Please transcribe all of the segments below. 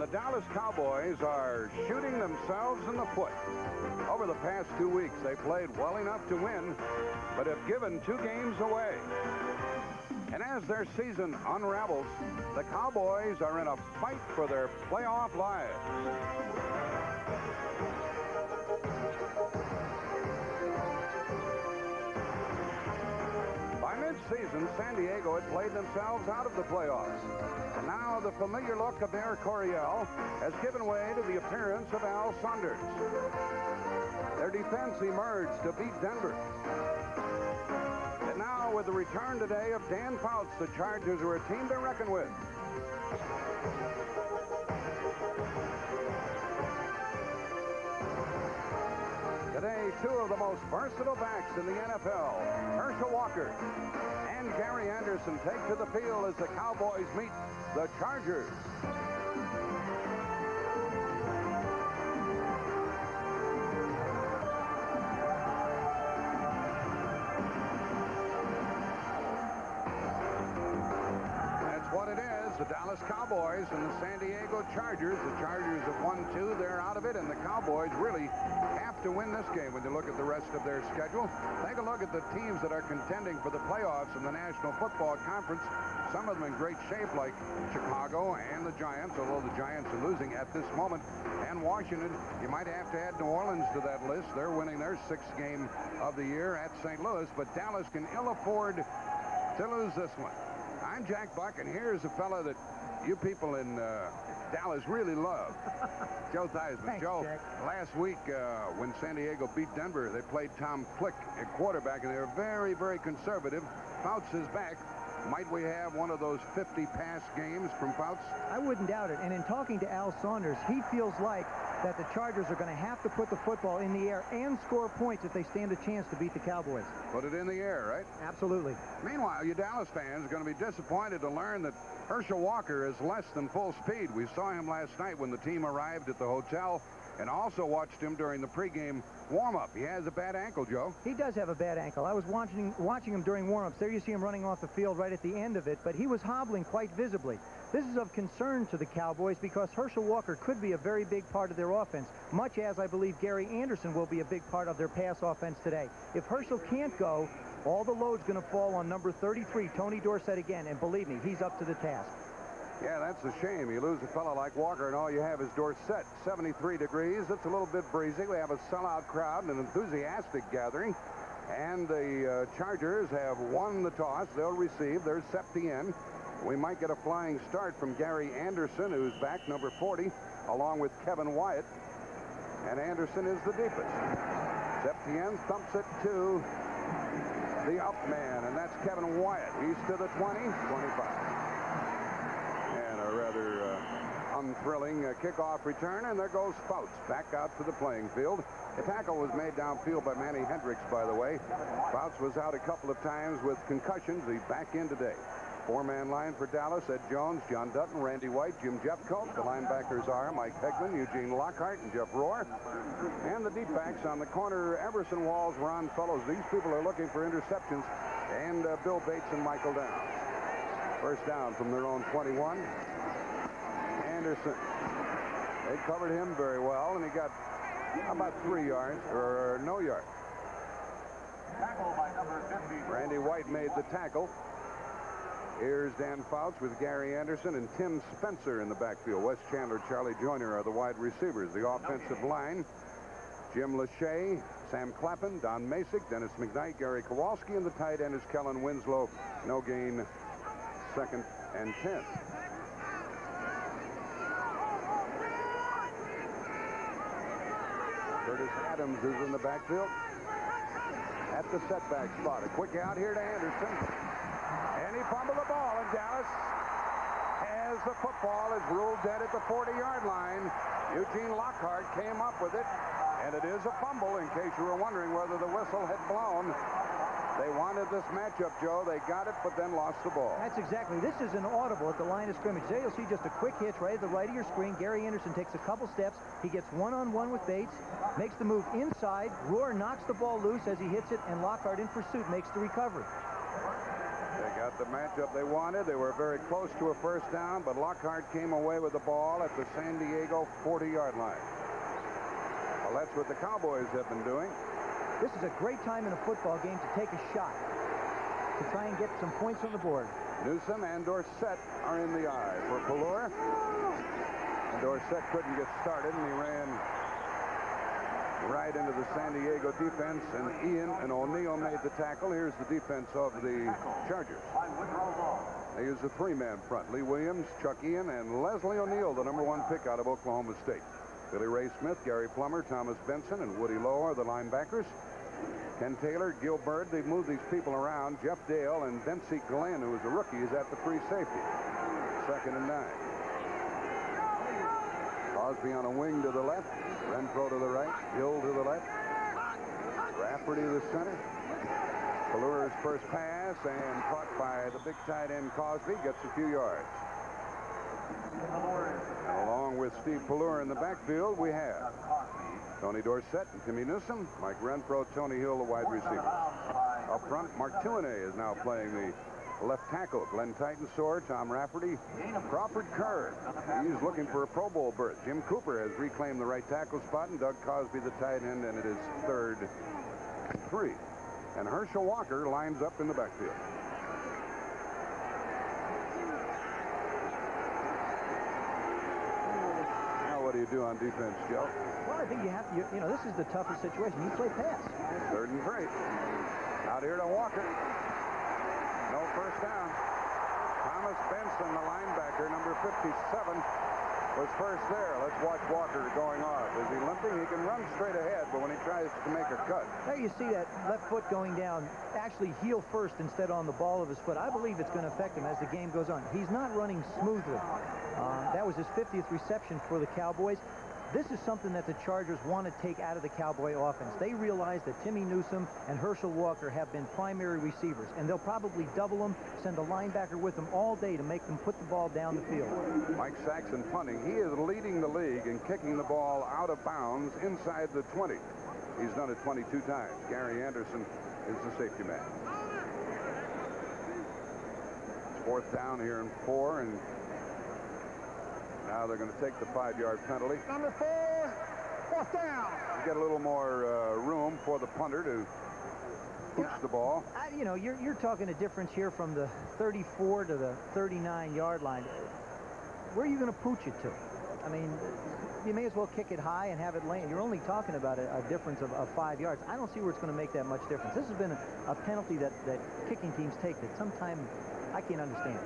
the Dallas Cowboys are shooting themselves in the foot. Over the past 2 weeks, they played well enough to win, but have given 2 games away. And as their season unravels, the Cowboys are in a fight for their playoff lives. By mid-season, San Diego had played themselves out of the playoffs. And now the familiar look of Air Coryell has given way to the appearance of Al Saunders. Their defense emerged to beat Denver. And now with the return today of Dan Fouts, the Chargers are a team to reckon with. Today, 2 of the most versatile backs in the NFL, Herschel Walker and Gary Anderson, take to the field as the Cowboys meet the Chargers. What it is, the Dallas Cowboys and the San Diego Chargers. The Chargers have won 2. They're out of it, and the Cowboys really have to win this game when you look at the rest of their schedule. Take a look at the teams that are contending for the playoffs in the National Football Conference. Some of them in great shape, like Chicago and the Giants, although the Giants are losing at this moment. And Washington, you might have to add New Orleans to that list. They're winning their 6th game of the year at St. Louis, but Dallas can ill afford to lose this one. I'm Jack Buck, and here's a fella that you people in Dallas really love, Joe Theismann. Thanks, Joe, Jack. last week when San Diego beat Denver, they played Tom Flick at quarterback, and they were very, very conservative. Fouts is back. Might we have one of those 50-pass games from Fouts? I wouldn't doubt it. And in talking to Al Saunders, he feels like that the Chargers are going to have to put the football in the air and score points if they stand a chance to beat the Cowboys. Put it in the air, right? Absolutely. Meanwhile, you Dallas fans are going to be disappointed to learn that Herschel Walker is less than full speed. We saw him last night when the team arrived at the hotel, and also watched him during the pregame warm-up. He has a bad ankle, Joe. He does have a bad ankle. I was watching him during warm-ups. There you see him running off the field right at the end of it, but he was hobbling quite visibly. This is of concern to the Cowboys because Herschel Walker could be a very big part of their offense, much as I believe Gary Anderson will be a big part of their pass offense today. If Herschel can't go, all the load's going to fall on number 33, Tony Dorsett again, and believe me, he's up to the task. Yeah, that's a shame. You lose a fellow like Walker, and all you have is Dorsett. 73 degrees. It's a little bit breezy. We have a sellout crowd and an enthusiastic gathering. And the Chargers have won the toss. They'll receive. They're set to end. We might get a flying start from Gary Anderson, who's back, number 40, along with Kevin Wyatt. And Anderson is the deepest. Septien thumps it to the up man, and that's Kevin Wyatt. He's to the 20, 25. And a rather unthrilling kickoff return, and there goes Fouts back out to the playing field. The tackle was made downfield by Manny Hendricks, by the way. Fouts was out a couple of times with concussions. He's back in today. 4-man line for Dallas: Ed Jones, John Dutton, Randy White, Jim Jeffcoat. The linebackers are Mike Hegman, Eugene Lockhart, and Jeff Rohr. And the deep backs on the corner: Everson Walls, Ron Fellows. These people are looking for interceptions. And Bill Bates and Michael Downs. First down from their own 21. Anderson. They covered him very well, and he got about 3 yards, or no yards. Randy White made the tackle. Here's Dan Fouts with Gary Anderson and Tim Spencer in the backfield. Wes Chandler, Charlie Joyner are the wide receivers. The offensive line: Jim Lachey, Sam Clappin, Don Masick, Dennis McKnight, Gary Kowalski, and the tight end is Kellen Winslow. No gain, 2nd and 10. Curtis Adams is in the backfield at the setback spot. A quick out here to Anderson. And he fumbled the ball, and Dallas has the football. Is ruled dead at the 40-yard line. Eugene Lockhart came up with it, and it is a fumble, in case you were wondering whether the whistle had blown. They wanted this matchup, Joe. They got it, but then lost the ball. That's exactly. This is an audible at the line of scrimmage. There you'll see just a quick hitch right at the right of your screen. Gary Anderson takes a couple steps. He gets one-on-one with Bates, makes the move inside. Rohr knocks the ball loose as he hits it, and Lockhart in pursuit makes the recovery. They got the matchup they wanted. They were very close to a first down, but Lockhart came away with the ball at the San Diego 40-yard line. Well, that's what the Cowboys have been doing. This is a great time in a football game to take a shot, to try and get some points on the board. Newsom and Dorsett are in the eye for Pelluer. And Dorsett couldn't get started, and he ran right into the San Diego defense, and Ian and O'Neill made the tackle. Here's the defense of the Chargers. They use a three-man front. Lee Williams, Chuck Ian, and Leslie O'Neill, the #1 pick out of Oklahoma State. Billy Ray Smith, Gary Plummer, Thomas Benson, and Woody Lowe are the linebackers. Ken Taylor, Gil Bird, they've moved these people around. Jeff Dale and Dempsey Glenn, who is a rookie, is at the free safety. 2nd and 9. Crosby on a wing to the left. Renfro to the right. Hill to the left. Rafferty to the center. Pelluer's first pass, and caught by the big tight end Cosby, gets a few yards. And along with Steve Pelluer in the backfield, we have Tony Dorsett and Timmy Newsom, Mike Renfro, Tony Hill, the wide receivers. Up front, Mark Tuinei is now playing the left tackle. Glenn Titensor, Tom Rafferty, Crawford Kerr. He's looking for a Pro Bowl berth. Jim Cooper has reclaimed the right tackle spot, and Doug Cosby the tight end, and it is 3rd and 3. And Herschel Walker lines up in the backfield. Now what do you do on defense, Joe? Well, I think you have to, you know, this is the toughest situation. You play pass. 3rd and 3. Out here to Walker. No first down. Thomas Benson, the linebacker, number 57, was first there. Let's watch Walker going off. Is he limping? He can run straight ahead, but when he tries to make a cut. There you see that left foot going down, actually heel first instead on the ball of his foot. I believe it's going to affect him as the game goes on. He's not running smoothly. That was his 50th reception for the Cowboys. This is something that the Chargers want to take out of the Cowboy offense. They realize that Timmy Newsom and Herschel Walker have been primary receivers, and they'll probably double them, send a linebacker with them all day to make them put the ball down the field. Mike Saxon punting. He is leading the league in kicking the ball out of bounds inside the 20. He's done it 22 times. Gary Anderson is the safety man. It's 4th down here and 4, and now they're going to take the 5-yard penalty. Number 4, 4th down. You get a little more room for the punter to pooch the ball. You know, you're talking a difference here from the 34 to the 39-yard line. Where are you going to pooch it to? I mean, you may as well kick it high and have it land. You're only talking about a difference of 5 yards. I don't see where it's going to make that much difference. This has been a penalty that kicking teams take that sometimes I can't understand.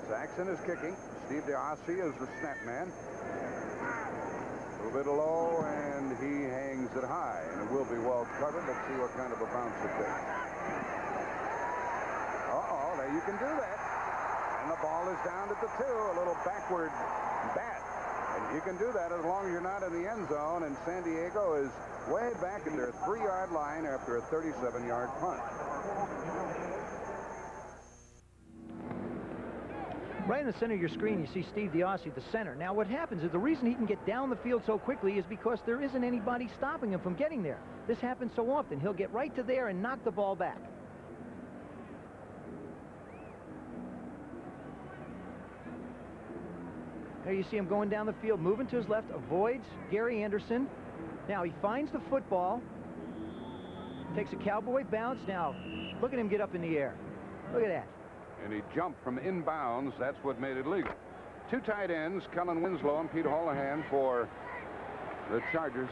Saxon is kicking. Steve DeOssie is the snap man. A little bit low, and he hangs it high, and it will be well covered. Let's see what kind of a bounce it takes. Uh-oh, there you can do that. And the ball is down at the 2, a little backward bat. And you can do that as long as you're not in the end zone, and San Diego is way back in their 3-yard line after a 37-yard punt. Right in the center of your screen, you see Steve DeOssie, the center. Now, what happens is the reason he can get down the field so quickly is because there isn't anybody stopping him from getting there. This happens so often. He'll get right to there and knock the ball back. There you see him going down the field, moving to his left, avoids Gary Anderson. Now, he finds the football, takes a Cowboy bounce. Now, look at him get up in the air. Look at that. And he jumped from inbounds. That's what made it legal. 2 tight ends, Cullen Winslow and Pete Holohan for the Chargers.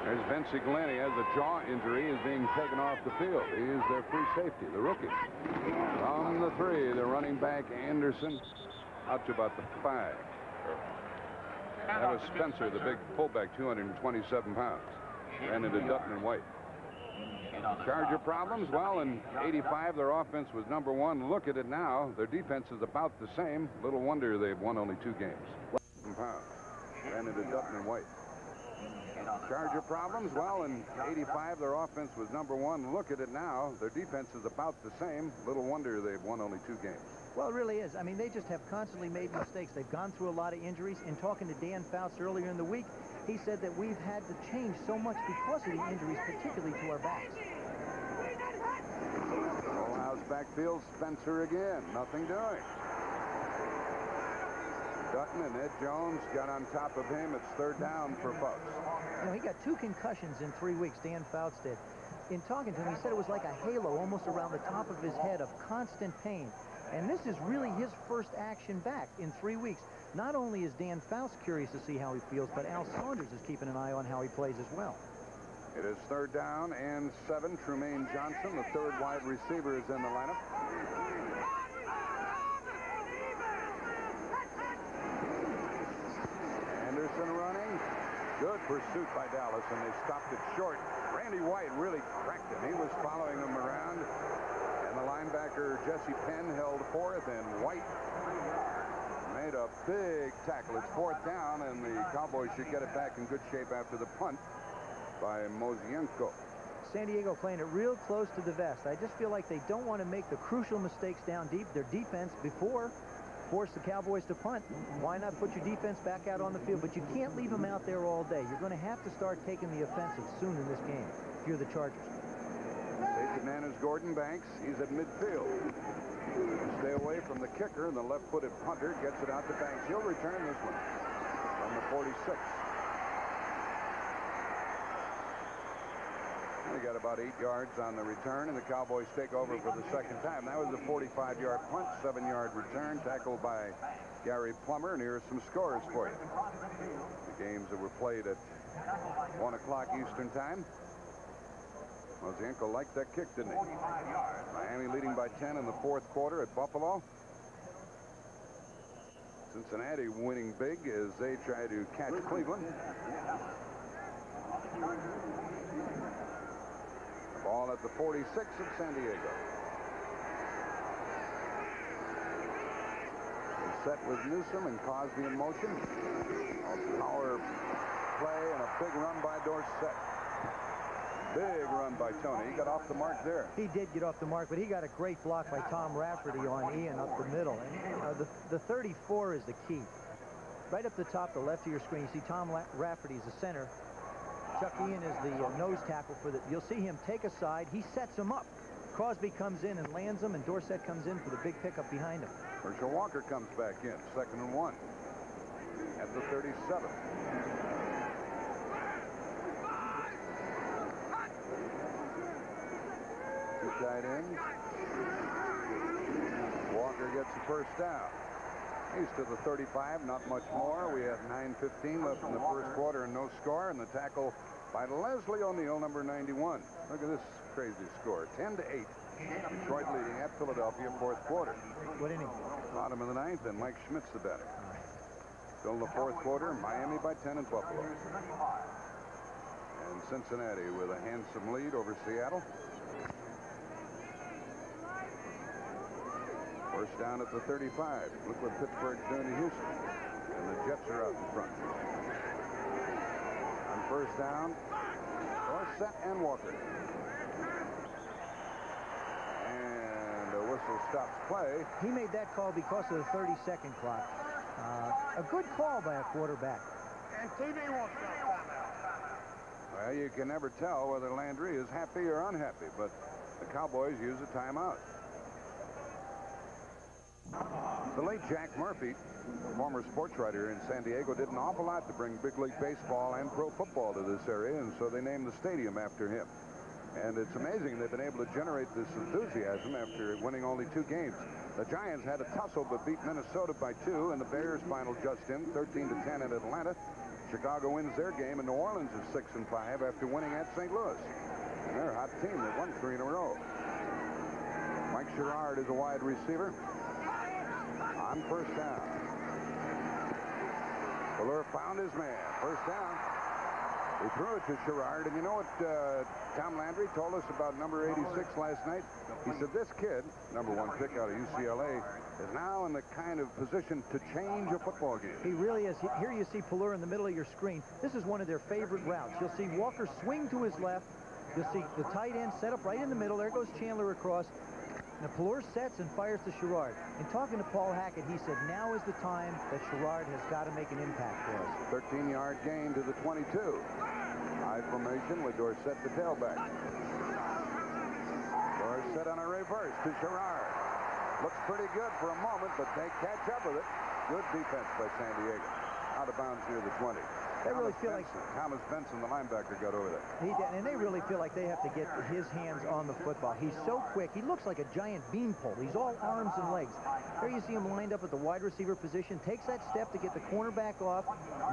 There's Vincey Glenn. He has a jaw injury. Is being taken off the field. He is their free safety, the rookie. From the 3, the running back Anderson out to about the 5. That was Spencer, the big fullback, 227 pounds. Ran into Dutton and White. Charger problems? Well, in '85, their offense was #1. Look at it now. Their defense is about the same. Little wonder they've won only 2 games. Pounds. Ran into Dutton and White. Charger problems? Well, in '85, their offense was #1. Look at it now. Their defense is about the same. Little wonder they've won only 2 games. Well, it really is. I mean, they just have constantly made mistakes. They've gone through a lot of injuries. In talking to Dan Fouts earlier in the week, he said that we've had to change so much because of the injuries, particularly to our backs. Rollhouse backfield. Spencer again. Nothing doing. Dutton and Ed Jones got on top of him. It's third down for Fouts. You know, he got 2 concussions in 3 weeks, Dan Fouts did. In talking to him, he said it was like a halo almost around the top of his head of constant pain. And this is really his first action back in 3 weeks. Not only is Dan Fouts curious to see how he feels, but Al Saunders is keeping an eye on how he plays as well. It is third down and 7. Trumaine Johnson, the third wide receiver, is in the lineup. Anderson running. Good pursuit by Dallas, and they stopped it short. Randy White really cracked him. He was following him around, and the linebacker Jesse Penn held forth, and White made a big tackle. It's fourth down, and the Cowboys should get it back in good shape after the punt by Mozienko. San Diego playing it real close to the vest. I just feel like they don't want to make the crucial mistakes down deep. Their defense before forced the Cowboys to punt. Why not put your defense back out on the field? But you can't leave them out there all day. You're going to have to start taking the offensive soon in this game if you're the Chargers. Safety man is Gordon Banks. He's at midfield. Stay away from the kicker, and the left-footed punter gets it out to Banks. He'll return this one from the 46. They got about 8 yards on the return, and the Cowboys take over for the second time. That was a 45-yard punt, 7-yard return, tackled by Gary Plummer, and here are some scores for you. The games that were played at 1 o'clock Eastern time. Mozienko liked that kick, didn't he? Miami leading by 10 in the fourth quarter at Buffalo. Cincinnati winning big as they try to catch Cleveland. Ball at the 46 of San Diego. They set with Newsom and Cosby in motion. A power play and a big run by Dorsett. Big run by Tony. He got off the mark there. He did get off the mark, but he got a great block by Tom Rafferty on Ian up the middle. And the 34 is the key. Right up the top, the left of your screen, you see Tom Rafferty is the center. Chuck Ian is the nose tackle for the. You'll see him take a side. He sets him up. Crosby comes in and lands him, and Dorsett comes in for the big pickup behind him. Herschel Walker comes back in, 2nd and 1 at the 37. Two tight ends. Walker gets the first down. He's to the 35, not much more. We have 9:15 left in the first quarter and no score. And the tackle by Leslie O'Neal, number 91. Look at this crazy score, 10-8. Detroit leading at Philadelphia, fourth quarter. What inning? Bottom of the 9th, and Mike Schmidt's the batter. Still in the fourth quarter, Miami by 10 at Buffalo. And Cincinnati with a handsome lead over Seattle. First down at the 35. Look what Pittsburgh's doing to Houston. And the Jets are out in front. On first down, Dorsett and Walker. And a whistle stops play. He made that call because of the 30-second clock. A good call by a quarterback. And TV wants no timeout. Well, you can never tell whether Landry is happy or unhappy, but the Cowboys use a timeout. The late Jack Murphy, former sports writer in San Diego, did an awful lot to bring big league baseball and pro football to this area, and so they named the stadium after him. And it's amazing they've been able to generate this enthusiasm after winning only 2 games. The Giants had a tussle but beat Minnesota by 2, and the Bears final just in 13-10 in Atlanta. Chicago wins their game, and New Orleans is 6-5 after winning at St. Louis. And they're a hot team. They've won 3 in a row. Mike Sherrard is a wide receiver. On first down. Pelluer found his man. First down. He threw it to Sherrard. And you know what Tom Landry told us about number 86 last night? He said this kid, number 1 pick out of UCLA, is now in the kind of position to change a football game. He really is. Here you see Pelluer in the middle of your screen. This is one of their favorite routes. You'll see Walker swing to his left. You'll see the tight end set up right in the middle. There goes Chandler across. Now, Pelluer sets and fires to Sherrard. In talking to Paul Hackett, he said, now is the time that Sherrard has got to make an impact for us. 13-yard gain to the 22. High formation with Dorsett the tailback. Dorsett Dorset on a reverse to Sherrard. Looks pretty good for a moment, but they catch up with it. Good defense by San Diego. Out of bounds near the 20. They really feel like Thomas Benson, the linebacker, got over there. He did, and they really feel like they have to get his hands on the football. He's so quick. He looks like a giant beanpole. He's all arms and legs. There you see him lined up at the wide receiver position. Takes that step to get the cornerback off.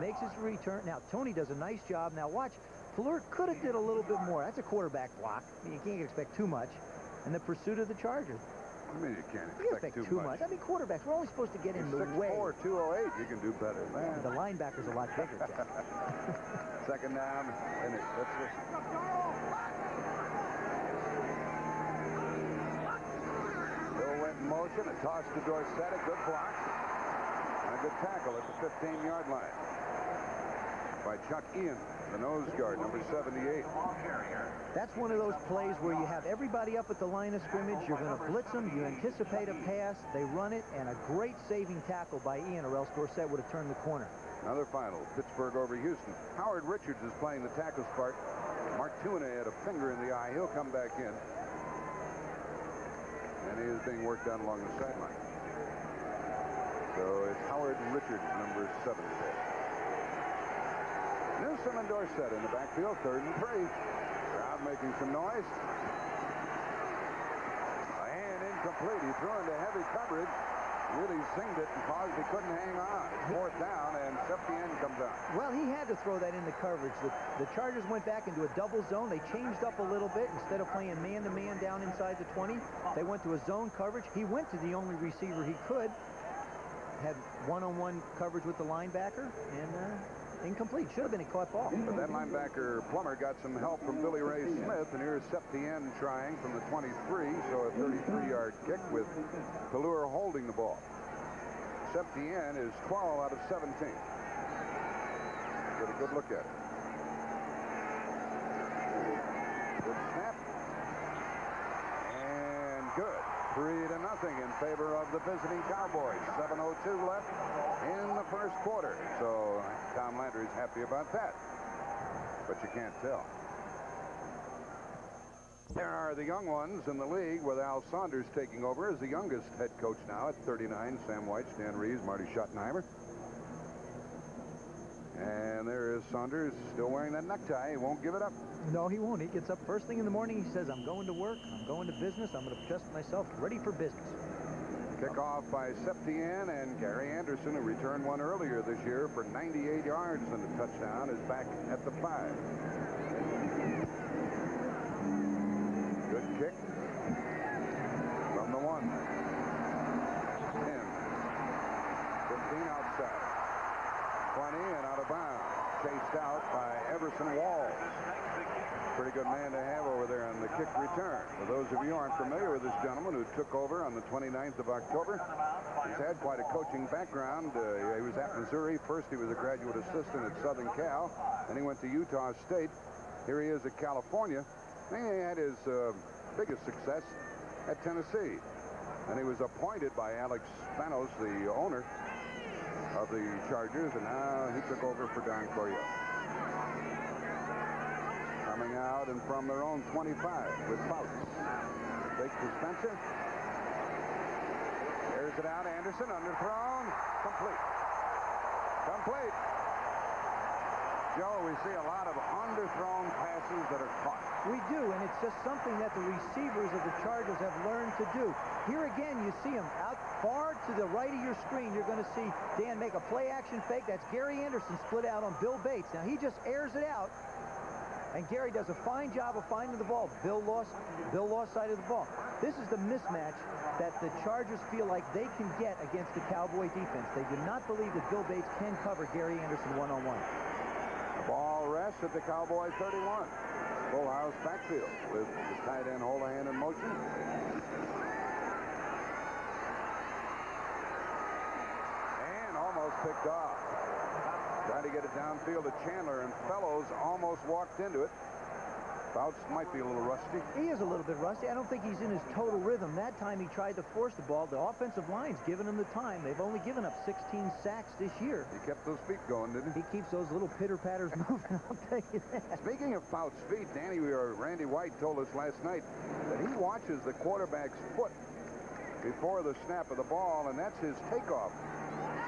Makes his return. Now, Tony does a nice job. Now, watch. Pelluer could have did a little bit more. That's a quarterback block. I mean, you can't expect too much. And the pursuit of the Chargers. I mean, you can't expect too much. I mean, quarterbacks, we're only supposed to get in the way. 6'4", 208. You can do better than that. The linebacker's a lot bigger, Jeff. Second down. Finish. Let's listen. Bill went in motion. A toss to Dorsett. A good block. And a good tackle at the 15-yard line by Chuck Ian, the nose guard, number 78. That's one of those plays where you have everybody up at the line of scrimmage. You're going to blitz them. You anticipate a pass. They run it, and a great saving tackle by Ian, or else Dorsett would have turned the corner. Another final, Pittsburgh over Houston. Howard Richards is playing the tackle spot. Mark Tuna had a finger in the eye. He'll come back in. And he is being worked on along the sideline. So it's Howard Richards, number 7 today. Newsom and Dorsett in the backfield, 3rd and 3. Crowd making some noise. And incomplete. He threw into heavy coverage. Really zinged it and caused he couldn't hang on. It's 4th down, and Septien comes out. Well, he had to throw that in the coverage. The Chargers went back into a double zone. They changed up a little bit. Instead of playing man-to-man down inside the 20, they went to a zone coverage. He went to the only receiver he could. Had one-on-one coverage with the linebacker, and incomplete. Should have been a caught ball. But that linebacker, Plummer, got some help from Billy Ray Smith, and here's Septien trying from the 23, so a 33-yard kick with Pelluer holding the ball. Septien is 12 out of 17. Get a good look at it. Good snap. And good. 3-0 in favor of the visiting Cowboys. 7:02 left in the first quarter. So Tom Landry's happy about that. But you can't tell. There are the young ones in the league with Al Saunders taking over as the youngest head coach now at 39. Sam White, Stan Reeves, Marty Schottenheimer. And there is Saunders still wearing that necktie. He won't give it up. No, he won't. He gets up first thing in the morning. He says, I'm going to work. I'm going to business. I'm going to adjust myself ready for business. Kickoff by Septien, and Gary Anderson, who returned one earlier this year for 98 yards and a touchdown, is back at the 5. Good kick from the 1. 10. 15 outside. 20 and out of bounds. Chased out by Everson Walls. Pretty good man to have over there on the kick return. For those of you who aren't familiar with this gentleman who took over on the 29th of October, he's had quite a coaching background. He was at Missouri. First, he was a graduate assistant at Southern Cal. Then he went to Utah State. Here he is at California. And he had his biggest success at Tennessee. And he was appointed by Alex Spanos, the owner of the Chargers, and now he took over for Don Coryell. Coming out and from their own 25 with Fouts. Fake to Spencer. Airs it out. Anderson underthrown. Complete. Complete. Joe, we see a lot of underthrown passes that are caught. We do, and it's just something that the receivers of the Chargers have learned to do. Here again, you see him out far to the right of your screen. You're going to see Dan make a play-action fake. That's Gary Anderson split out on Bill Bates. Now, he just airs it out, and Gary does a fine job of finding the ball. Bill lost sight of the ball. This is the mismatch that the Chargers feel like they can get against the Cowboy defense. They do not believe that Bill Bates can cover Gary Anderson one-on-one. The ball rests at the Cowboy 31. Full house backfield with the tight end Holohan in motion. And almost picked off. Trying to get it downfield to Chandler, and Fellows almost walked into it. Fouts might be a little rusty. He is a little bit rusty. I don't think he's in his total rhythm. That time he tried to force the ball. The offensive line's given him the time. They've only given up 16 sacks this year. He kept those feet going, didn't he? He keeps those little pitter-patters moving, I'll tell you that. Speaking of Fouts' feet, Randy White told us last night that he watches the quarterback's foot before the snap of the ball, and that's his takeoff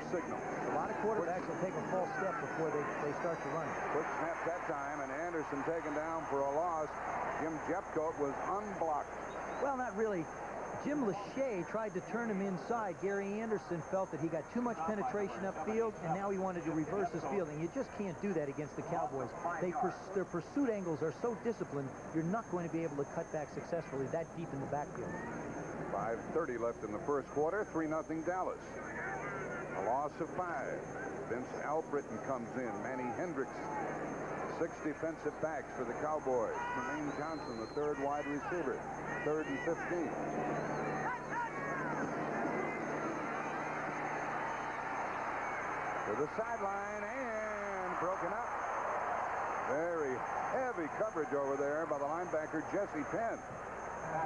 signal. A lot of quarterbacks will take a false step before they start to run. Quick snap that time, and Anderson taken down for a loss. Jim Jeffcoat was unblocked. Well, not really. Jim Lachey tried to turn him inside. Gary Anderson felt that he got too much penetration upfield, and now he wanted to reverse his fielding. You just can't do that against the Cowboys. Their pursuit angles are so disciplined, you're not going to be able to cut back successfully that deep in the backfield. 5:30 left in the first quarter, 3-0 Dallas. A loss of 5. Vince Albritton comes in. Manny Hendricks, 6 defensive backs for the Cowboys. Tremaine Johnson, the 3rd wide receiver. 3rd and 15. To the sideline and broken up. Very heavy coverage over there by the linebacker Jesse Penn.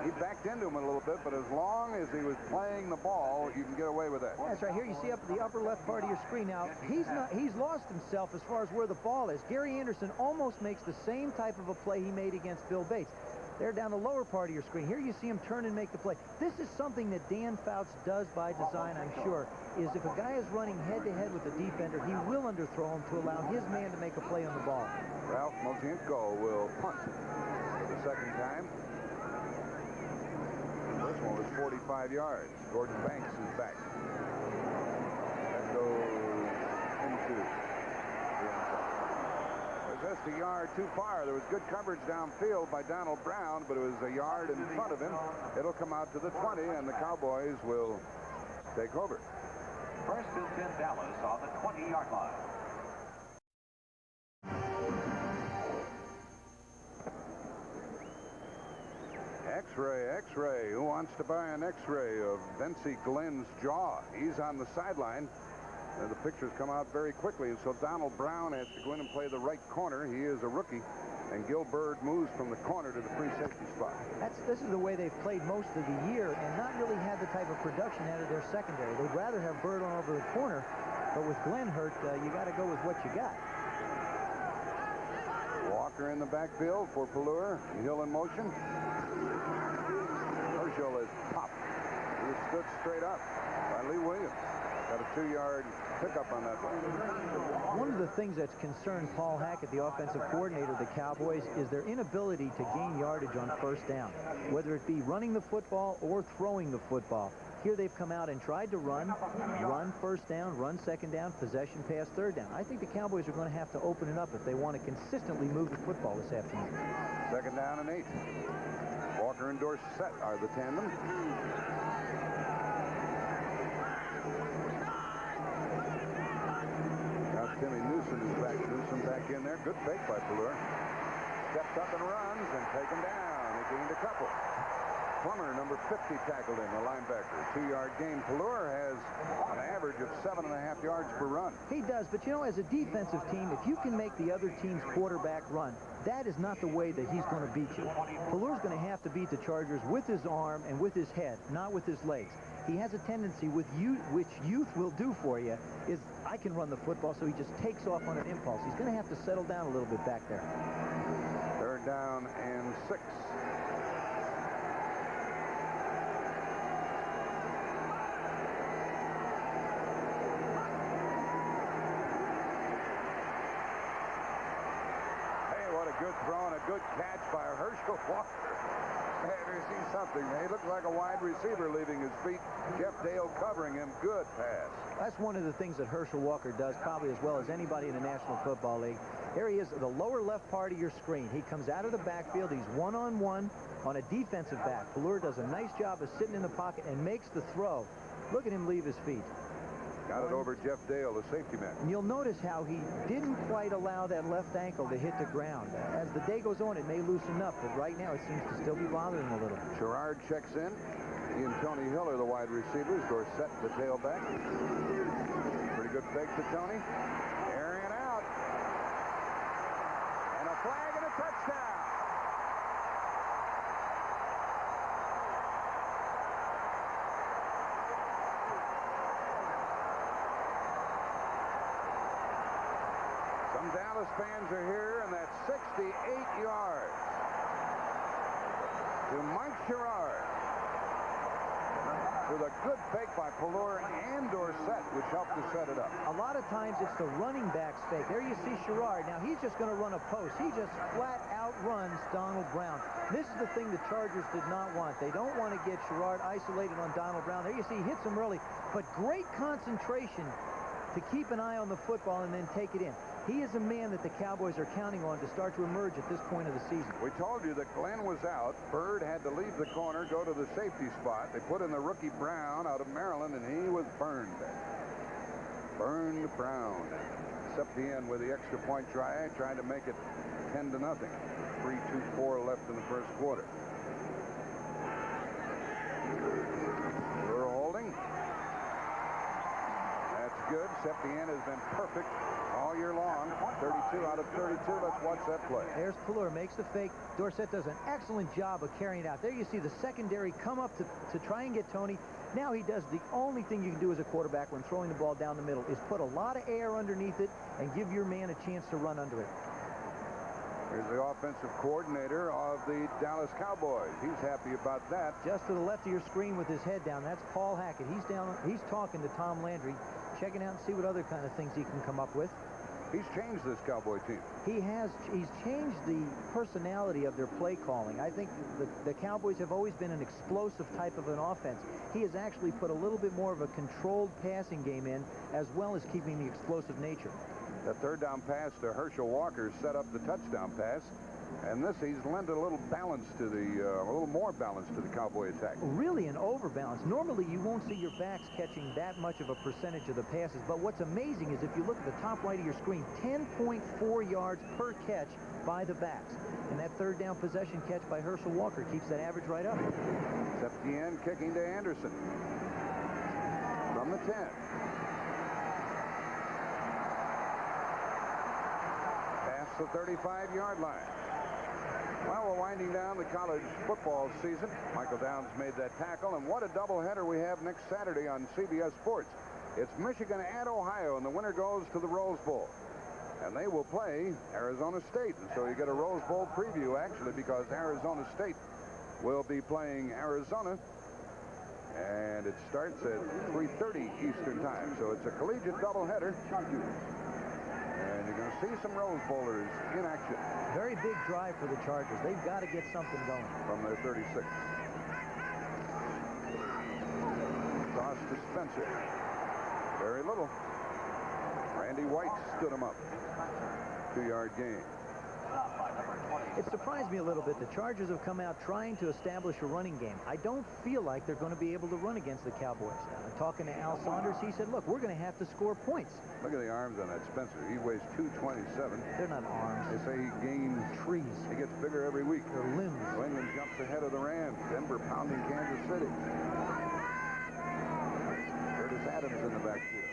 He backed into him a little bit, but as long as he was playing the ball, you can get away with that. That's right. Here you see up the upper left part of your screen. Now, he's lost himself as far as where the ball is. Gary Anderson almost makes the same type of a play he made against Bill Bates. They're down the lower part of your screen. Here you see him turn and make the play. This is something that Dan Fouts does by design, I'm sure, is if a guy is running head-to-head with the defender, he will underthrow him to allow his man to make a play on the ball. Ralph Motienko will punt for the second time. This one was 45 yards. Gordon Banks is back. That goes into the end zone. It was just a yard too far. There was good coverage downfield by Donald Brown, but it was a yard in front of him. It'll come out to the 20, and the Cowboys will take over. First and 10 Dallas on the 20-yard line. X-ray. Who wants to buy an X-ray of Vincey Glenn's jaw? He's on the sideline. The pictures come out very quickly, and so Donald Brown has to go in and play the right corner. He is a rookie, and Gil Byrd moves from the corner to the free safety spot. This is the way they've played most of the year and not really had the type of production out of their secondary. They'd rather have Byrd on over the corner, but with Glenn hurt, you got to go with what you got. Walker in the backfield for Pelluer. Hill in motion. Herschel is popped. He stood straight up by Lee Williams. Got a 2-yard pickup on that one. One of the things that's concerned Paul Hackett, the offensive coordinator of the Cowboys, is their inability to gain yardage on first down, whether it be running the football or throwing the football. Here they've come out and tried to run first down, run second down, possession pass third down. I think the Cowboys are going to have to open it up if they want to consistently move the football this afternoon. 2nd down and 8. Walker and Dorsett are the tandem. Now Timmy Newsom is back. Newsom back in there. Good fake by Pelluer. Steps up and runs and taken down. He gained a couple. Plummer, number 50, tackled him, the linebacker. 2-yard gain. Pelluer has an average of 7.5 yards per run. He does, but you know, as a defensive team, if you can make the other team's quarterback run, that is not the way that he's going to beat you. Pelluer's going to have to beat the Chargers with his arm and with his head, not with his legs. He has a tendency, which youth will do for you, is I can run the football, so he just takes off on an impulse. He's going to have to settle down a little bit back there. 3rd down and 6. Good throw and a good catch by Herschel Walker. Have you seen something? He looks like a wide receiver leaving his feet. Jeff Dale covering him. Good pass. That's one of the things that Herschel Walker does probably as well as anybody in the National Football League. Here he is at the lower left part of your screen. He comes out of the backfield. He's one-on-one on a defensive back. Pelluer does a nice job of sitting in the pocket and makes the throw. Look at him leave his feet. Got it over Jeff Dale, the safety man. And you'll notice how he didn't quite allow that left ankle to hit the ground. As the day goes on, it may loosen up, but right now it seems to still be bothering him a little. Sherrard checks in. He and Tony Hill are the wide receivers. Dorsett, the tailback. Pretty good fake to Tony. Carrying out. And a flag and a touchdown. Some Dallas fans are here, and that's 68 yards to Mike Sherrard. With a good fake by Pelluer and Dorsett, which helped to set it up. A lot of times it's the running back's fake. There you see Sherrard. Now he's just going to run a post. He just flat out runs Donald Brown. This is the thing the Chargers did not want. They don't want to get Sherrard isolated on Donald Brown. There you see he hits him early, but great concentration to keep an eye on the football and then take it in. He is a man that the Cowboys are counting on to start to emerge at this point of the season. We told you that Glenn was out. Bird had to leave the corner, go to the safety spot. They put in the rookie Brown out of Maryland, and he was burned. Burned Brown. Septien with the extra point try, trying to make it 10-0. 3-2-4 left in the first quarter. We're holding. That's good. Septien has been perfect all year long. 32 out of 32. Let's watch that play. There's Pelluer, makes the fake. Dorsett does an excellent job of carrying it out. There you see the secondary come up to try and get Tony. Now he does the only thing you can do as a quarterback when throwing the ball down the middle is put a lot of air underneath it and give your man a chance to run under it. Here's the offensive coordinator of the Dallas Cowboys. He's happy about that. Just to the left of your screen with his head down, that's Paul Hackett. He's talking to Tom Landry, checking out and see what other kind of things he can come up with. He's changed this Cowboy team. He's changed the personality of their play calling. I think the Cowboys have always been an explosive type of an offense. He has actually put a little bit more of a controlled passing game in, as well as keeping the explosive nature. The third down pass to Herschel Walker set up the touchdown pass. And this, he's lent a little balance to a little more balance to the Cowboy attack. Really an overbalance. Normally you won't see your backs catching that much of a percentage of the passes, but what's amazing is if you look at the top right of your screen, 10.4 yards per catch by the backs. And that third down possession catch by Herschel Walker keeps that average right up. Septien kicking to Anderson from the 10. Past the 35-yard line. Well, we're winding down the college football season. Michael Downs made that tackle, and what a doubleheader we have next Saturday on CBS Sports. It's Michigan at Ohio, and the winner goes to the Rose Bowl. And they will play Arizona State, and so you get a Rose Bowl preview, actually, because Arizona State will be playing Arizona, and it starts at 3:30 Eastern time, so it's a collegiate doubleheader. And you're going to see some Rose Bowlers in action. Very big drive for the Chargers. They've got to get something going. From their 36. Toss to Spencer. Very little. Randy White stood him up. 2-yard gain. It surprised me a little bit. The Chargers have come out trying to establish a running game. I don't feel like they're going to be able to run against the Cowboys. Talking to Al Saunders, he said, look, we're going to have to score points. Look at the arms on that Spencer. He weighs 227. They're not arms. They say he gains trees. He gets bigger every week. They're limbs. New England jumps ahead of the Rams. Denver pounding Kansas City. Curtis Adams in the backfield.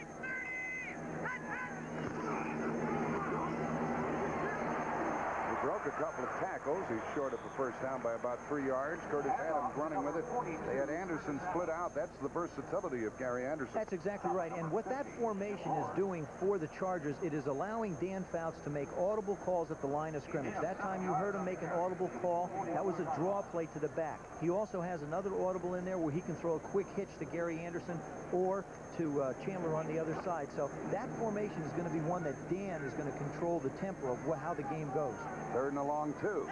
Broke a couple of tackles. He's short of the first down by about 3 yards. Curtis Adams running with it. They had Anderson split out. That's the versatility of Gary Anderson. That's exactly right. And what that formation is doing for the Chargers, it is allowing Dan Fouts to make audible calls at the line of scrimmage. That time you heard him make an audible call. That was a draw play to the back. He also has another audible in there where he can throw a quick hitch to Gary Anderson or to Chandler on the other side. So that formation is going to be one that Dan is going to control the tempo of how the game goes. Third and a long 2.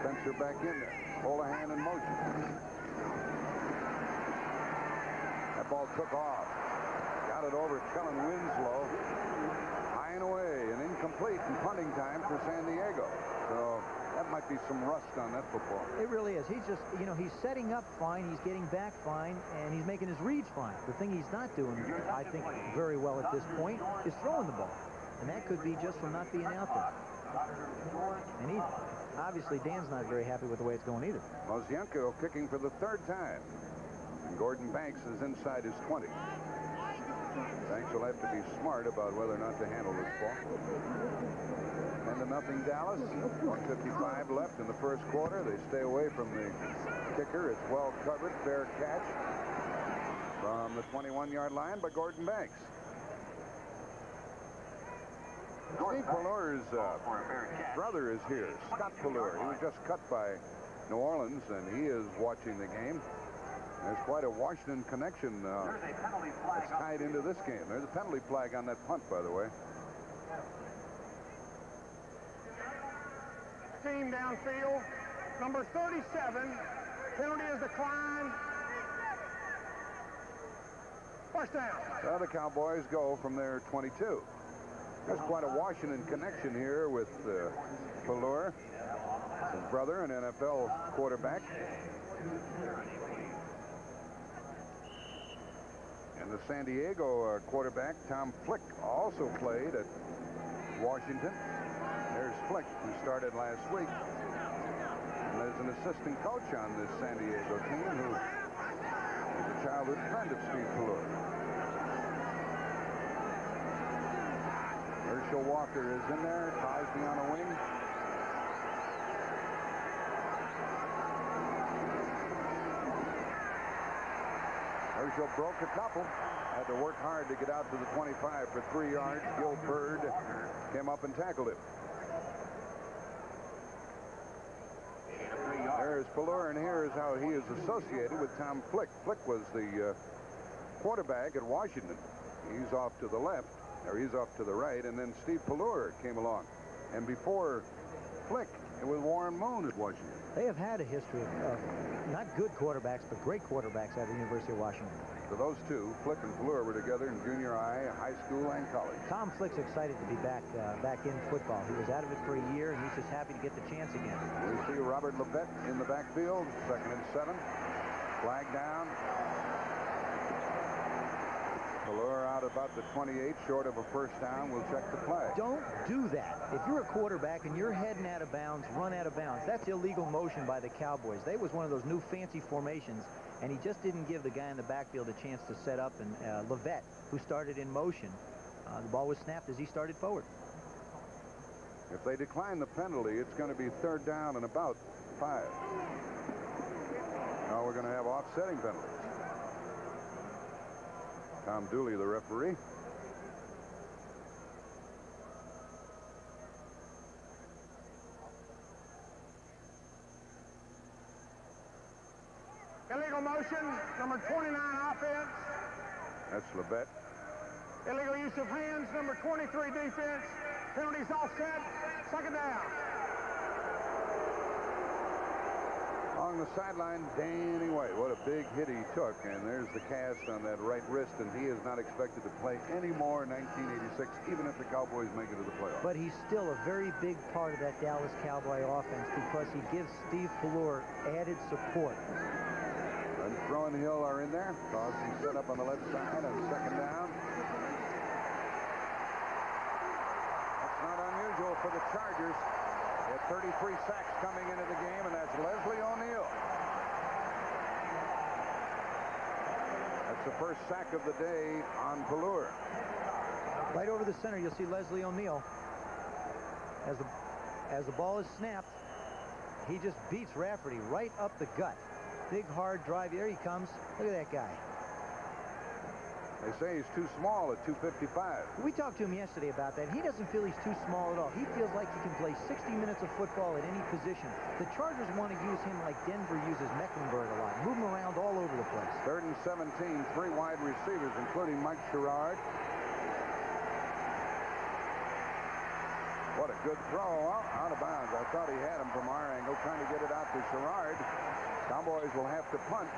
Spencer back in there. Holohan in motion. That ball took off. Got it over Kellen Winslow. High and away and incomplete in punting time for San Diego. So that might be some rust on that football. It really is. He's just, you know, he's setting up fine. He's getting back fine. And he's making his reads fine. The thing he's not doing, I think, very well at this point is throwing the ball. And that could be just from not being out there. And obviously, Dan's not very happy with the way it's going either. Mosienko kicking for the 3rd time. And Gordon Banks is inside his 20. Banks will have to be smart about whether or not to handle this ball. 10-0 Dallas. 1:55 left in the first quarter. They stay away from the kicker. It's well covered. Fair catch from the 21-yard line by Gordon Banks. Steve Pelluer's brother is here, Scott Pelluer. He was just cut by New Orleans, and he is watching the game. There's quite a Washington connection that's tied into this game. There's a penalty flag on that punt, by the way. Team downfield. Number 37. Penalty is declined. First down. So the Cowboys go from their 22. There's quite a Washington connection here with Pelluer, his brother, an NFL quarterback. And the San Diego quarterback, Tom Flick, also played at Washington. There's Flick, who started last week. And there's an assistant coach on this San Diego team who is a childhood friend of Steve Pelluer. Herschel Walker is in there. Cosby on a wing. Herschel broke a couple. Had to work hard to get out to the 25 for 3 yards. Gil Bird came up and tackled him. There's Pelluer, and here is how he is associated with Tom Flick. Flick was the quarterback at Washington. He's off to the left, or he's off to the right, and then Steve Pelluer came along. And before Flick, it was Warren Moon at Washington. They have had a history of not good quarterbacks, but great quarterbacks at the University of Washington. So those two, Flick and Pelluer, were together in junior high, high school, and college. Tom Flick's excited to be back in football. He was out of it for a year, and he's just happy to get the chance again. We see Robert Levette in the backfield, 2nd and 7. Flag down. Pelluer out about the 28, short of a first down. We'll check the flag. Don't do that. If you're a quarterback and you're heading out of bounds, run out of bounds. That's illegal motion by the Cowboys. They was one of those new fancy formations, and he just didn't give the guy in the backfield a chance to set up. And Levette, who started in motion, the ball was snapped as he started forward. If they decline the penalty, it's going to be 3rd down and about 5. Now we're going to have offsetting penalties. Tom Dooley, the referee. Illegal motion. Number 29 offense. That's Levette. Illegal use of hands. Number 23 defense. Penalties offset. 2nd down. On the sideline, Danny White. What a big hit he took. And there's the cast on that right wrist. And he is not expected to play anymore in 1986, even if the Cowboys make it to the playoffs. But he's still a very big part of that Dallas Cowboy offense because he gives Steve Pelluer added support. And Throw and Hill are in there. Dawson set up on the left side on 2nd down. That's not unusual for the Chargers. They had 33 sacks coming into the game, and that's Leslie O'Neal. That's the first sack of the day on Pelluer. Right over the center, you'll see Leslie O'Neal. As the ball is snapped, he just beats Rafferty right up the gut. Big, hard drive. There he comes. Look at that guy. They say he's too small at 255. We talked to him yesterday about that. He doesn't feel he's too small at all. He feels like he can play 60 minutes of football at any position. The Chargers want to use him like Denver uses Mecklenburg a lot. Move him around all over the place. 3rd and 17, 3 wide receivers, including Mike Sherrard. What a good throw. Oh, out of bounds. I thought he had him from our angle, trying to get it out to Sherrard. Cowboys will have to punt,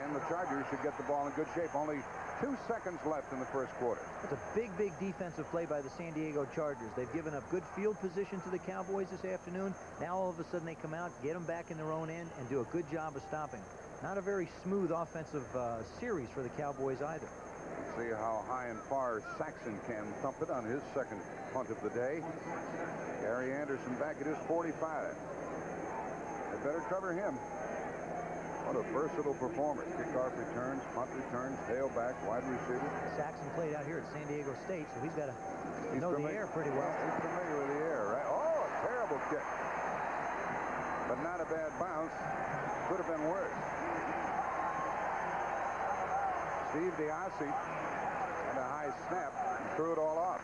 and the Chargers should get the ball in good shape. Only 2 seconds left in the 1st quarter. That's a big, big defensive play by the San Diego Chargers. They've given up good field position to the Cowboys this afternoon. Now all of a sudden they come out, get them back in their own end, and do a good job of stopping. Not a very smooth offensive series for the Cowboys either. See how high and far Saxon can thump it on his 2nd punt of the day. Gary Anderson back at his 45. They better cover him. What a versatile performer. Kickoff returns, punt returns, tailback, wide receiver. Saxon played out here at San Diego State, so he's got to know the air pretty well. He's familiar with the air, right? Oh, a terrible kick. But not a bad bounce. Could have been worse. Steve DiAsi had a high snap and threw it all off.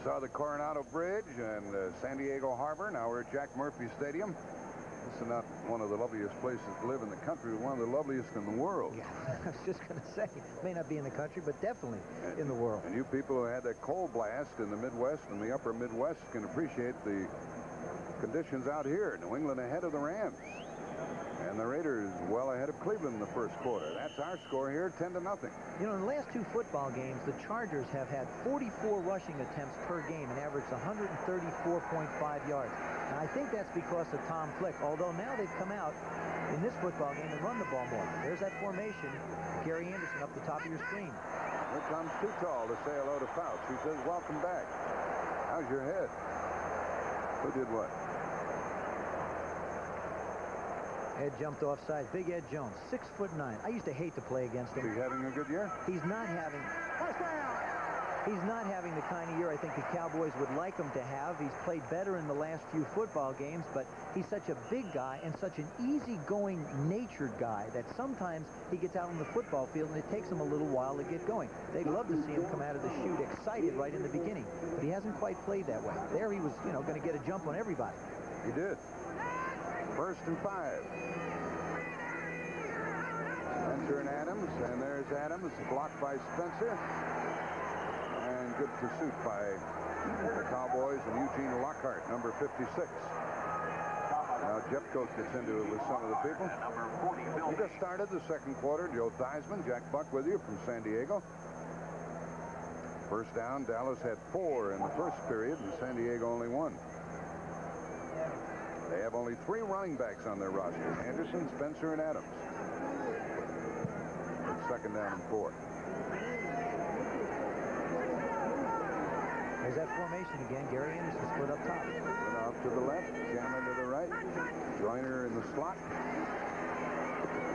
saw the Coronado Bridge and San Diego Harbor. Now we're at Jack Murphy Stadium. This is not one of the loveliest places to live in the country, one of the loveliest in the world. Yeah, I was just going to say, it may not be in the country, but definitely in the world. And you people who had that cold blast in the Midwest and the upper Midwest can appreciate the conditions out here. New England ahead of the Rams. And the Raiders well ahead of Cleveland in the first quarter. That's our score here, 10-0. You know, in the last 2 football games, the Chargers have had 44 rushing attempts per game and averaged 134.5 yards. And I think that's because of Tom Flick, although now they've come out in this football game and run the ball more. There's that formation. Gary Anderson up the top of your screen. Here comes Too Tall to say hello to Fouts. He says, welcome back. How's your head? Who did what? Ed jumped offside. Big Ed Jones, 6'9". I used to hate to play against him. Is he having a good year? He's not having the kind of year I think the Cowboys would like him to have. He's played better in the last few football games, but he's such a big guy and such an easygoing, natured guy that sometimes he gets out on the football field and it takes him a little while to get going. They'd love to see him come out of the chute excited right in the beginning, but he hasn't quite played that way. There he was, you know, going to get a jump on everybody. He did. 1st and 5. Spencer and Adams, and there's Adams, blocked by Spencer. And good pursuit by the Cowboys and Eugene Lockhart, number 56. Now Jeffcoat gets into it with some of the people. We just started the second quarter. Joe Theismann, Jack Buck with you from San Diego. First down, Dallas had 4 in the first period, and San Diego only 1. They have only 3 running backs on their roster: Anderson, Spencer, and Adams. It's 2nd down and 4. There's that formation again. Gary Anderson split up top. Split off to the left, Chandler to the right. Joyner in the slot.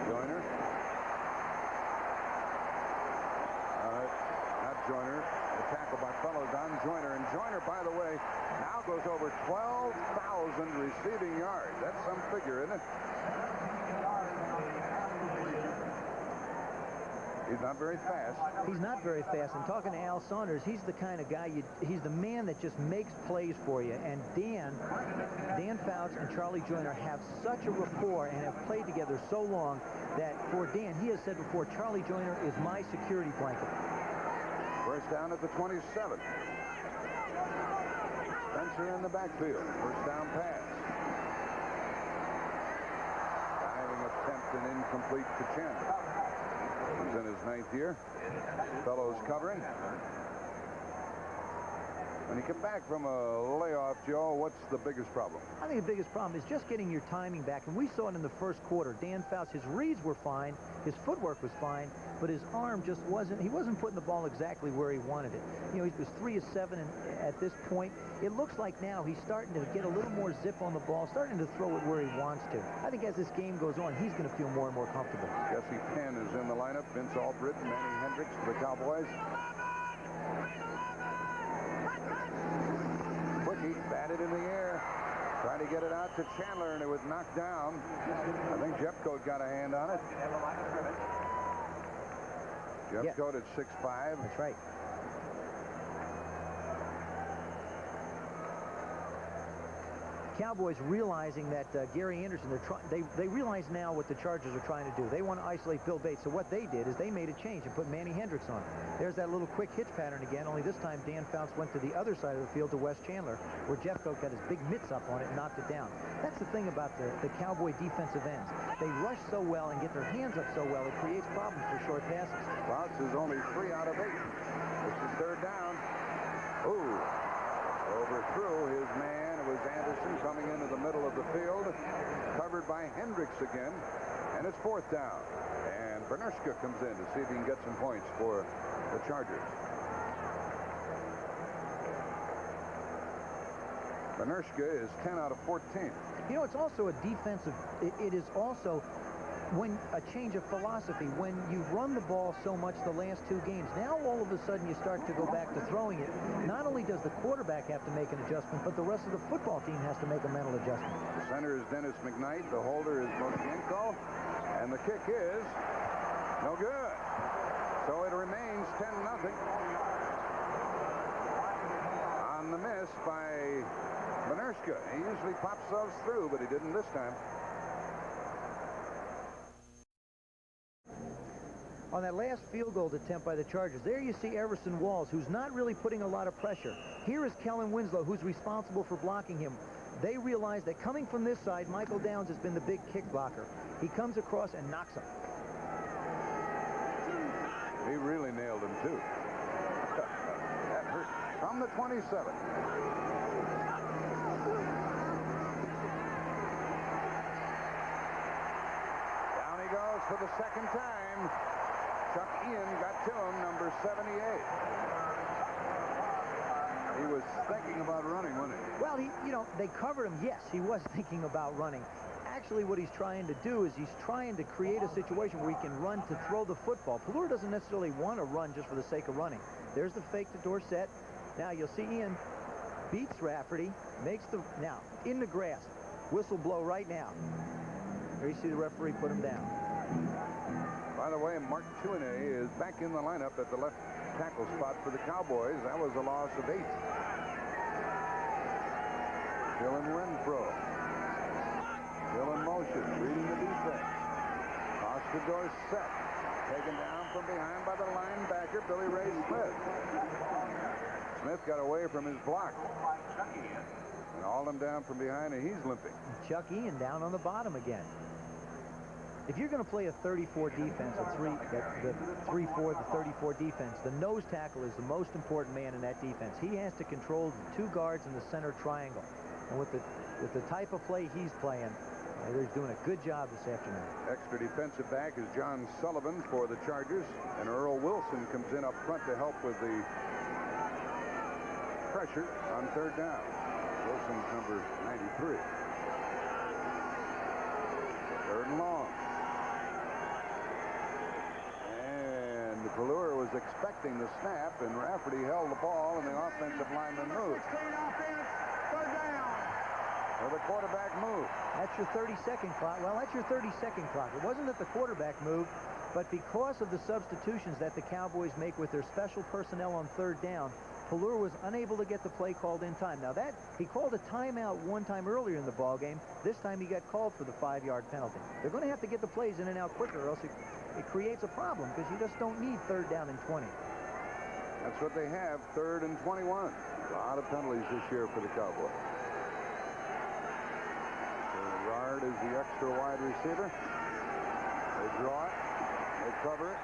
Joyner. Not Joyner. The tackle by fellow Don Joyner. And Joyner, by the way, now goes over 12,000 receiving yards. That's some figure, isn't it? He's not very fast. He's not very fast. And talking to Al Saunders, he's the kind of guy, he's the man that just makes plays for you. And Dan Fouts and Charlie Joyner have such a rapport and have played together so long that for Dan, he has said before, Charlie Joyner is my security blanket. First down at the 27. Spencer in the backfield. First down pass. Diving attempt and incomplete to Chandler. He's in his 9th year. Fellows covering. When you come back from a layoff, Joe, what's the biggest problem? I think the biggest problem is just getting your timing back. And we saw it in the first quarter. Dan Fouts, his reads were fine. His footwork was fine. But his arm just wasn't, he wasn't putting the ball exactly where he wanted it. You know, he was 3 of 7 at this point. It looks like now he's starting to get a little more zip on the ball, starting to throw it where he wants to. I think as this game goes on, he's going to feel more and more comfortable. Jesse Penn is in the lineup. Vince Albritton, Manny Hendricks for the Cowboys. Quickie batted in the air. Tried to get it out to Chandler, and it was knocked down. I think Jeffcoat got a hand on it. Jeffcoat at 6'5". That's right. Cowboys realizing that Gary Anderson, they realize now what the Chargers are trying to do. They want to isolate Bill Bates. So what they did is they made a change and put Manny Hendricks on. There's that little quick hitch pattern again, only this time Dan Fouts went to the other side of the field to Wes Chandler, where Jeffcoat got his big mitts up on it and knocked it down. That's the thing about the Cowboy defensive ends. They rush so well and get their hands up so well, it creates problems for short passes. Fouts is only 3 out of 8. This is 3rd down. Ooh. Overthrew his man. It was Anderson coming into the middle of the field. Covered by Hendricks again. And it's 4th down. And Bernershka comes in to see if he can get some points for the Chargers. Bernershka is 10 out of 14. You know, it's also a defensive, it is also when a change of philosophy. When you've run the ball so much the last 2 games, now all of a sudden you start to go back to throwing it. Not only does the quarterback have to make an adjustment, but the rest of the football team has to make a mental adjustment. The center is Dennis McKnight. The holder is Moshenko. And the kick is no good. So it remains 10-0. On on the miss by Benerska. He usually pops those through, but he didn't this time. On that last field goal attempt by the Chargers, there you see Everson Walls, who's not really putting a lot of pressure. Here is Kellen Winslow, who's responsible for blocking him. They realize that coming from this side, Michael Downs has been the big kick blocker. He comes across and knocks him. He really nailed him, too. That hurt. From the 27. Down he goes for the second time. Chuck Ian got to him, number 78. He was thinking about running, wasn't he? Well, they covered him. Yes, he was thinking about running. Actually, what he's trying to do is he's trying to create a situation where he can run to throw the football. Pelluer doesn't necessarily want to run just for the sake of running. There's the fake to Dorsett. Now you'll see Ian beats Rafferty, makes the, now, in the grass. Whistle blow right now. There you see the referee put him down. By the way, Mark Tuinay is back in the lineup at the left tackle spot for the Cowboys. That was a loss of 8. Dylan Renfro. Still in motion, reading the defense. Toss to Dorsett. Taken down from behind by the linebacker, Billy Ray Smith. Smith got away from his block. And hauled him down from behind, and he's limping. Chuck Ian down on the bottom again. If you're going to play a 34 defense, the 3-4, the 34 defense, the nose tackle is the most important man in that defense. He has to control the 2 guards in the center triangle. And with the type of play he's playing, he's doing a good job this afternoon. Extra defensive back is John Sullivan for the Chargers, and Earl Wilson comes in up front to help with the pressure on 3rd down. Wilson's number 93. 3rd and long. And Pelluer was expecting the snap, and Rafferty held the ball, and the offensive lineman moved. Well, the quarterback moved. That's your 30-second clock. Well, that's your 30-second clock. It wasn't that the quarterback moved, but because of the substitutions that the Cowboys make with their special personnel on 3rd down, Pelluer was unable to get the play called in time. Now he called a timeout one time earlier in the ball game. This time he got called for the 5-yard penalty. They're going to have to get the plays in and out quicker, or else it creates a problem, because you just don't need 3rd down and 20. That's what they have, 3rd and 21. A lot of penalties this year for the Cowboys. Gerard is the extra wide receiver. They draw it. They cover it.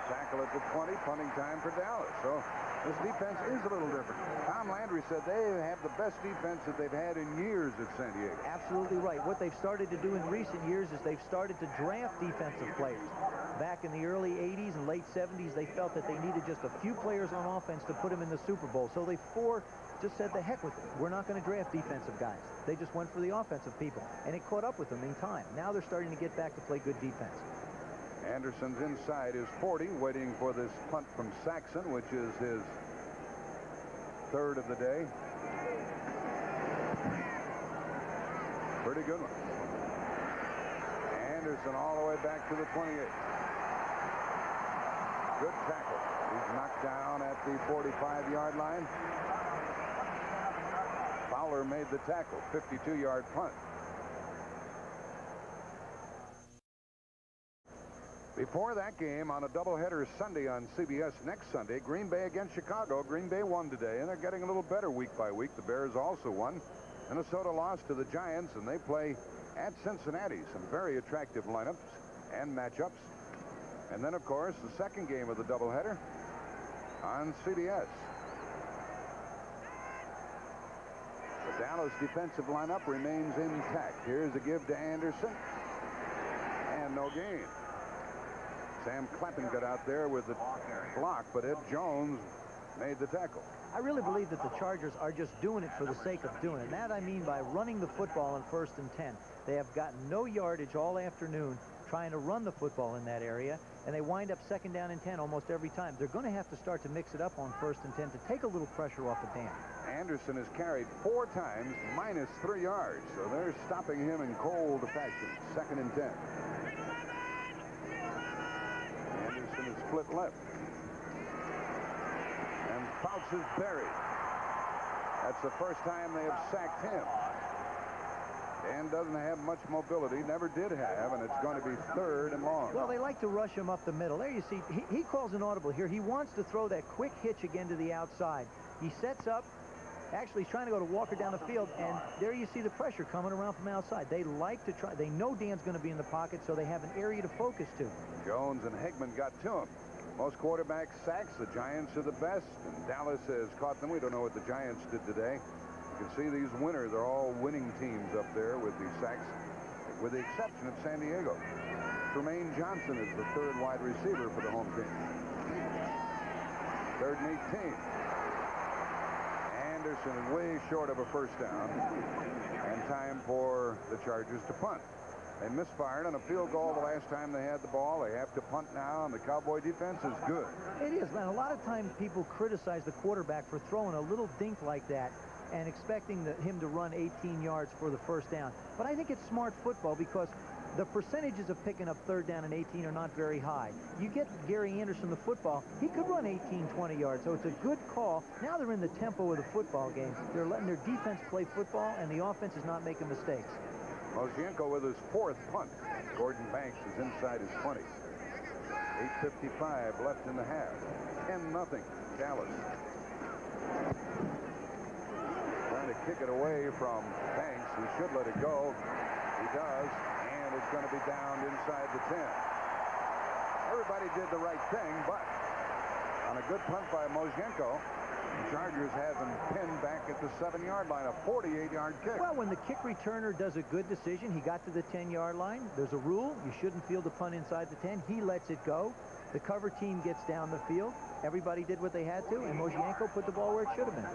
Tackle at the 20. Punting time for Dallas. So this defense is a little different. Tom Landry said they have the best defense that they've had in years at San Diego. Absolutely right. What they've started to do in recent years is they've started to draft defensive players. Back in the early 80s and late 70s, they felt that they needed just a few players on offense to put them in the Super Bowl. So they just said, the heck with it. We're not going to draft defensive guys. They just went for the offensive people, and it caught up with them in time. Now they're starting to get back to play good defense. Anderson's inside his 40, waiting for this punt from Saxon, which is his 3rd of the day. Pretty good one. Anderson all the way back to the 28. Good tackle. He's knocked down at the 45-yard line. Fowler made the tackle, 52-yard punt. Before that game, on a doubleheader Sunday on CBS next Sunday, Green Bay against Chicago. Green Bay won today, and they're getting a little better week by week. The Bears also won. Minnesota lost to the Giants, and they play at Cincinnati. Some very attractive lineups and matchups. And then, of course, the second game of the doubleheader on CBS. The Dallas defensive lineup remains intact. Here's a give to Anderson. And no gain. Sam Clappin got out there with the block, but Ed Jones made the tackle. I really believe that the Chargers are just doing it for the sake of doing it. And that I mean by running the football on 1st and 10. They have gotten no yardage all afternoon trying to run the football in that area, and they wind up 2nd down and 10 almost every time. They're going to have to start to mix it up on 1st and 10 to take a little pressure off of Dan. Anderson has carried 4 times, minus 3 yards, so they're stopping him in cold fashion. 2nd and 10. Anderson is split left. And Fouts is buried. That's the first time they have sacked him. Dan doesn't have much mobility, never did have, and it's going to be 3rd and long. Well, they like to rush him up the middle. There you see, he calls an audible here. He wants to throw that quick hitch again to the outside. He sets up. Actually, he's trying to go to Walker down the field, and there you see the pressure coming around from outside. They like to try. They know Dan's going to be in the pocket, so they have an area to focus to. Jones and Hegman got to him. Most quarterback sacks, the Giants are the best, and Dallas has caught them. We don't know what the Giants did today. You can see these winners are all winning teams up there with the sacks, with the exception of San Diego. Tremaine Johnson is the 3rd wide receiver for the home team. 3rd and 18. Anderson way short of a first down, and time for the Chargers to punt. They misfired on a field goal the last time they had the ball. They have to punt now, and the Cowboy defense is good. It is, man. A lot of times people criticize the quarterback for throwing a little dink like that and expecting him to run 18 yards for the first down. But I think it's smart football because the percentages of picking up 3rd down and 18 are not very high. You get Gary Anderson the football, he could run 18, 20 yards, so it's a good call. Now they're in the tempo of the football game. They're letting their defense play football, and the offense is not making mistakes. Mosienko with his 4th punt. Gordon Banks is inside his 20. 8:55 left in the half. 10-0 Dallas. Trying to kick it away from Banks. He should let it go. He does, and it's going to be downed inside the 10. Everybody did the right thing, but on a good punt by Mosienko, the Chargers have him pinned back at the 7-yard line, a 48-yard kick. Well, when the kick returner does a good decision, he got to the 10-yard line. There's a rule. You shouldn't field a punt inside the 10. He lets it go. The cover team gets down the field. Everybody did what they had to, and Mosienko put the ball where it should have been.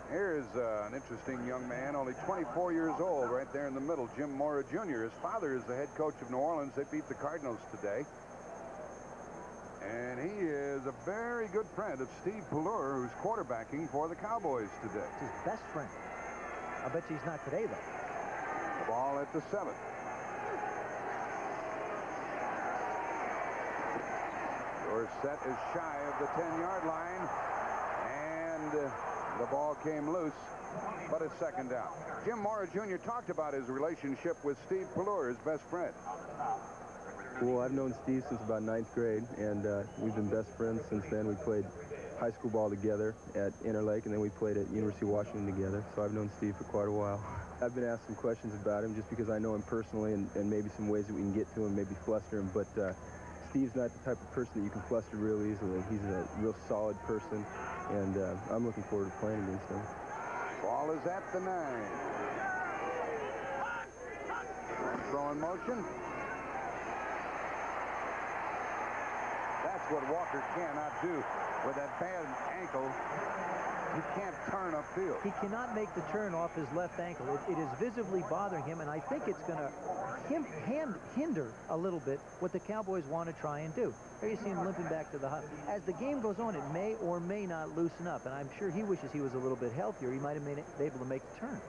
Here's an interesting young man, only 24 years old, right there in the middle, Jim Mora Jr. His father is the head coach of New Orleans. They beat the Cardinals today. And he is a very good friend of Steve Pelluer, who's quarterbacking for the Cowboys today. It's his best friend. I bet he's not today, though. The ball at the 7. Dorsett is shy of the 10-yard line, and the ball came loose, but it's 2nd down. Jim Mora Jr. talked about his relationship with Steve Pelluer, his best friend. Well, I've known Steve since about 9th grade, and we've been best friends since then. We played high school ball together at Interlake, and then we played at University of Washington together, so I've known Steve for quite a while. I've been asked some questions about him just because I know him personally, and maybe some ways that we can get to him, maybe fluster him, but Steve's not the type of person that you can fluster real easily. He's a real solid person, and I'm looking forward to playing against him. Ball is at the 9. Throw in motion. That's what Walker cannot do with that bad ankle. He can't turn upfield. He cannot make the turn off his left ankle. It is visibly bothering him, and I think it's going to hinder a little bit what the Cowboys want to try and do. There you see him limping back to the hut. As the game goes on, it may or may not loosen up, and I'm sure he wishes he was a little bit healthier. He might have been able to make the turn.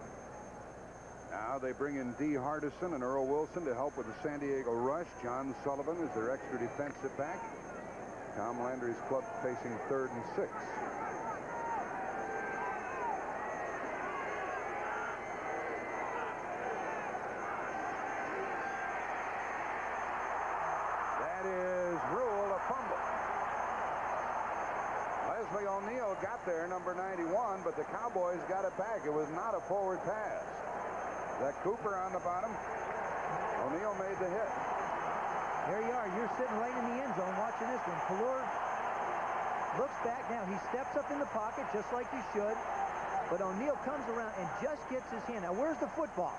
Now they bring in D. Hardison and Earl Wilson to help with the San Diego rush. John Sullivan is their extra defensive back. Tom Landry's club facing 3rd and 6. That is ruled a fumble. Leslie O'Neal got there, number 91, but the Cowboys got it back. It was not a forward pass. That Cooper on the bottom. O'Neal made the hit. There you are. You're sitting right in the end zone watching this one. Pelluer looks back. Now he steps up in the pocket just like he should. But O'Neal comes around and just gets his hand. Now where's the football?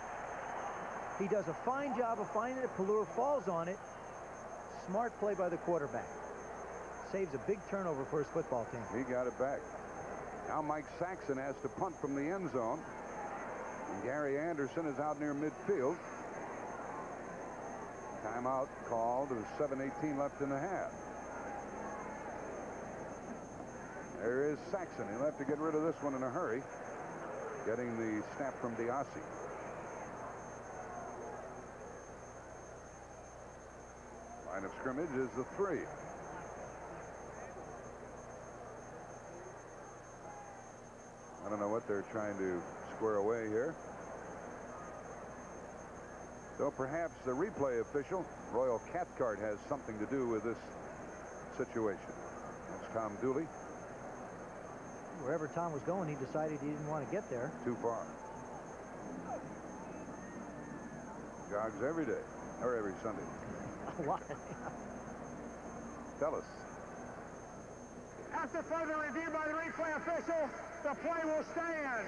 He does a fine job of finding it. Pelluer falls on it. Smart play by the quarterback. Saves a big turnover for his football team. He got it back. Now Mike Saxon has to punt from the end zone. And Gary Anderson is out near midfield. Timeout called. There's 7:18 left in the half. There is Saxon. He'll have to get rid of this one in a hurry. Getting the snap from Diassi. Line of scrimmage is the 3. I don't know what they're trying to square away here. So perhaps the replay official, Royal Cathcart, has something to do with this situation. That's Tom Dooley. Wherever Tom was going, he decided he didn't want to get there. Too far. Jogs every day, or every Sunday. Why? Tell us. After further review by the replay official, the play will stand.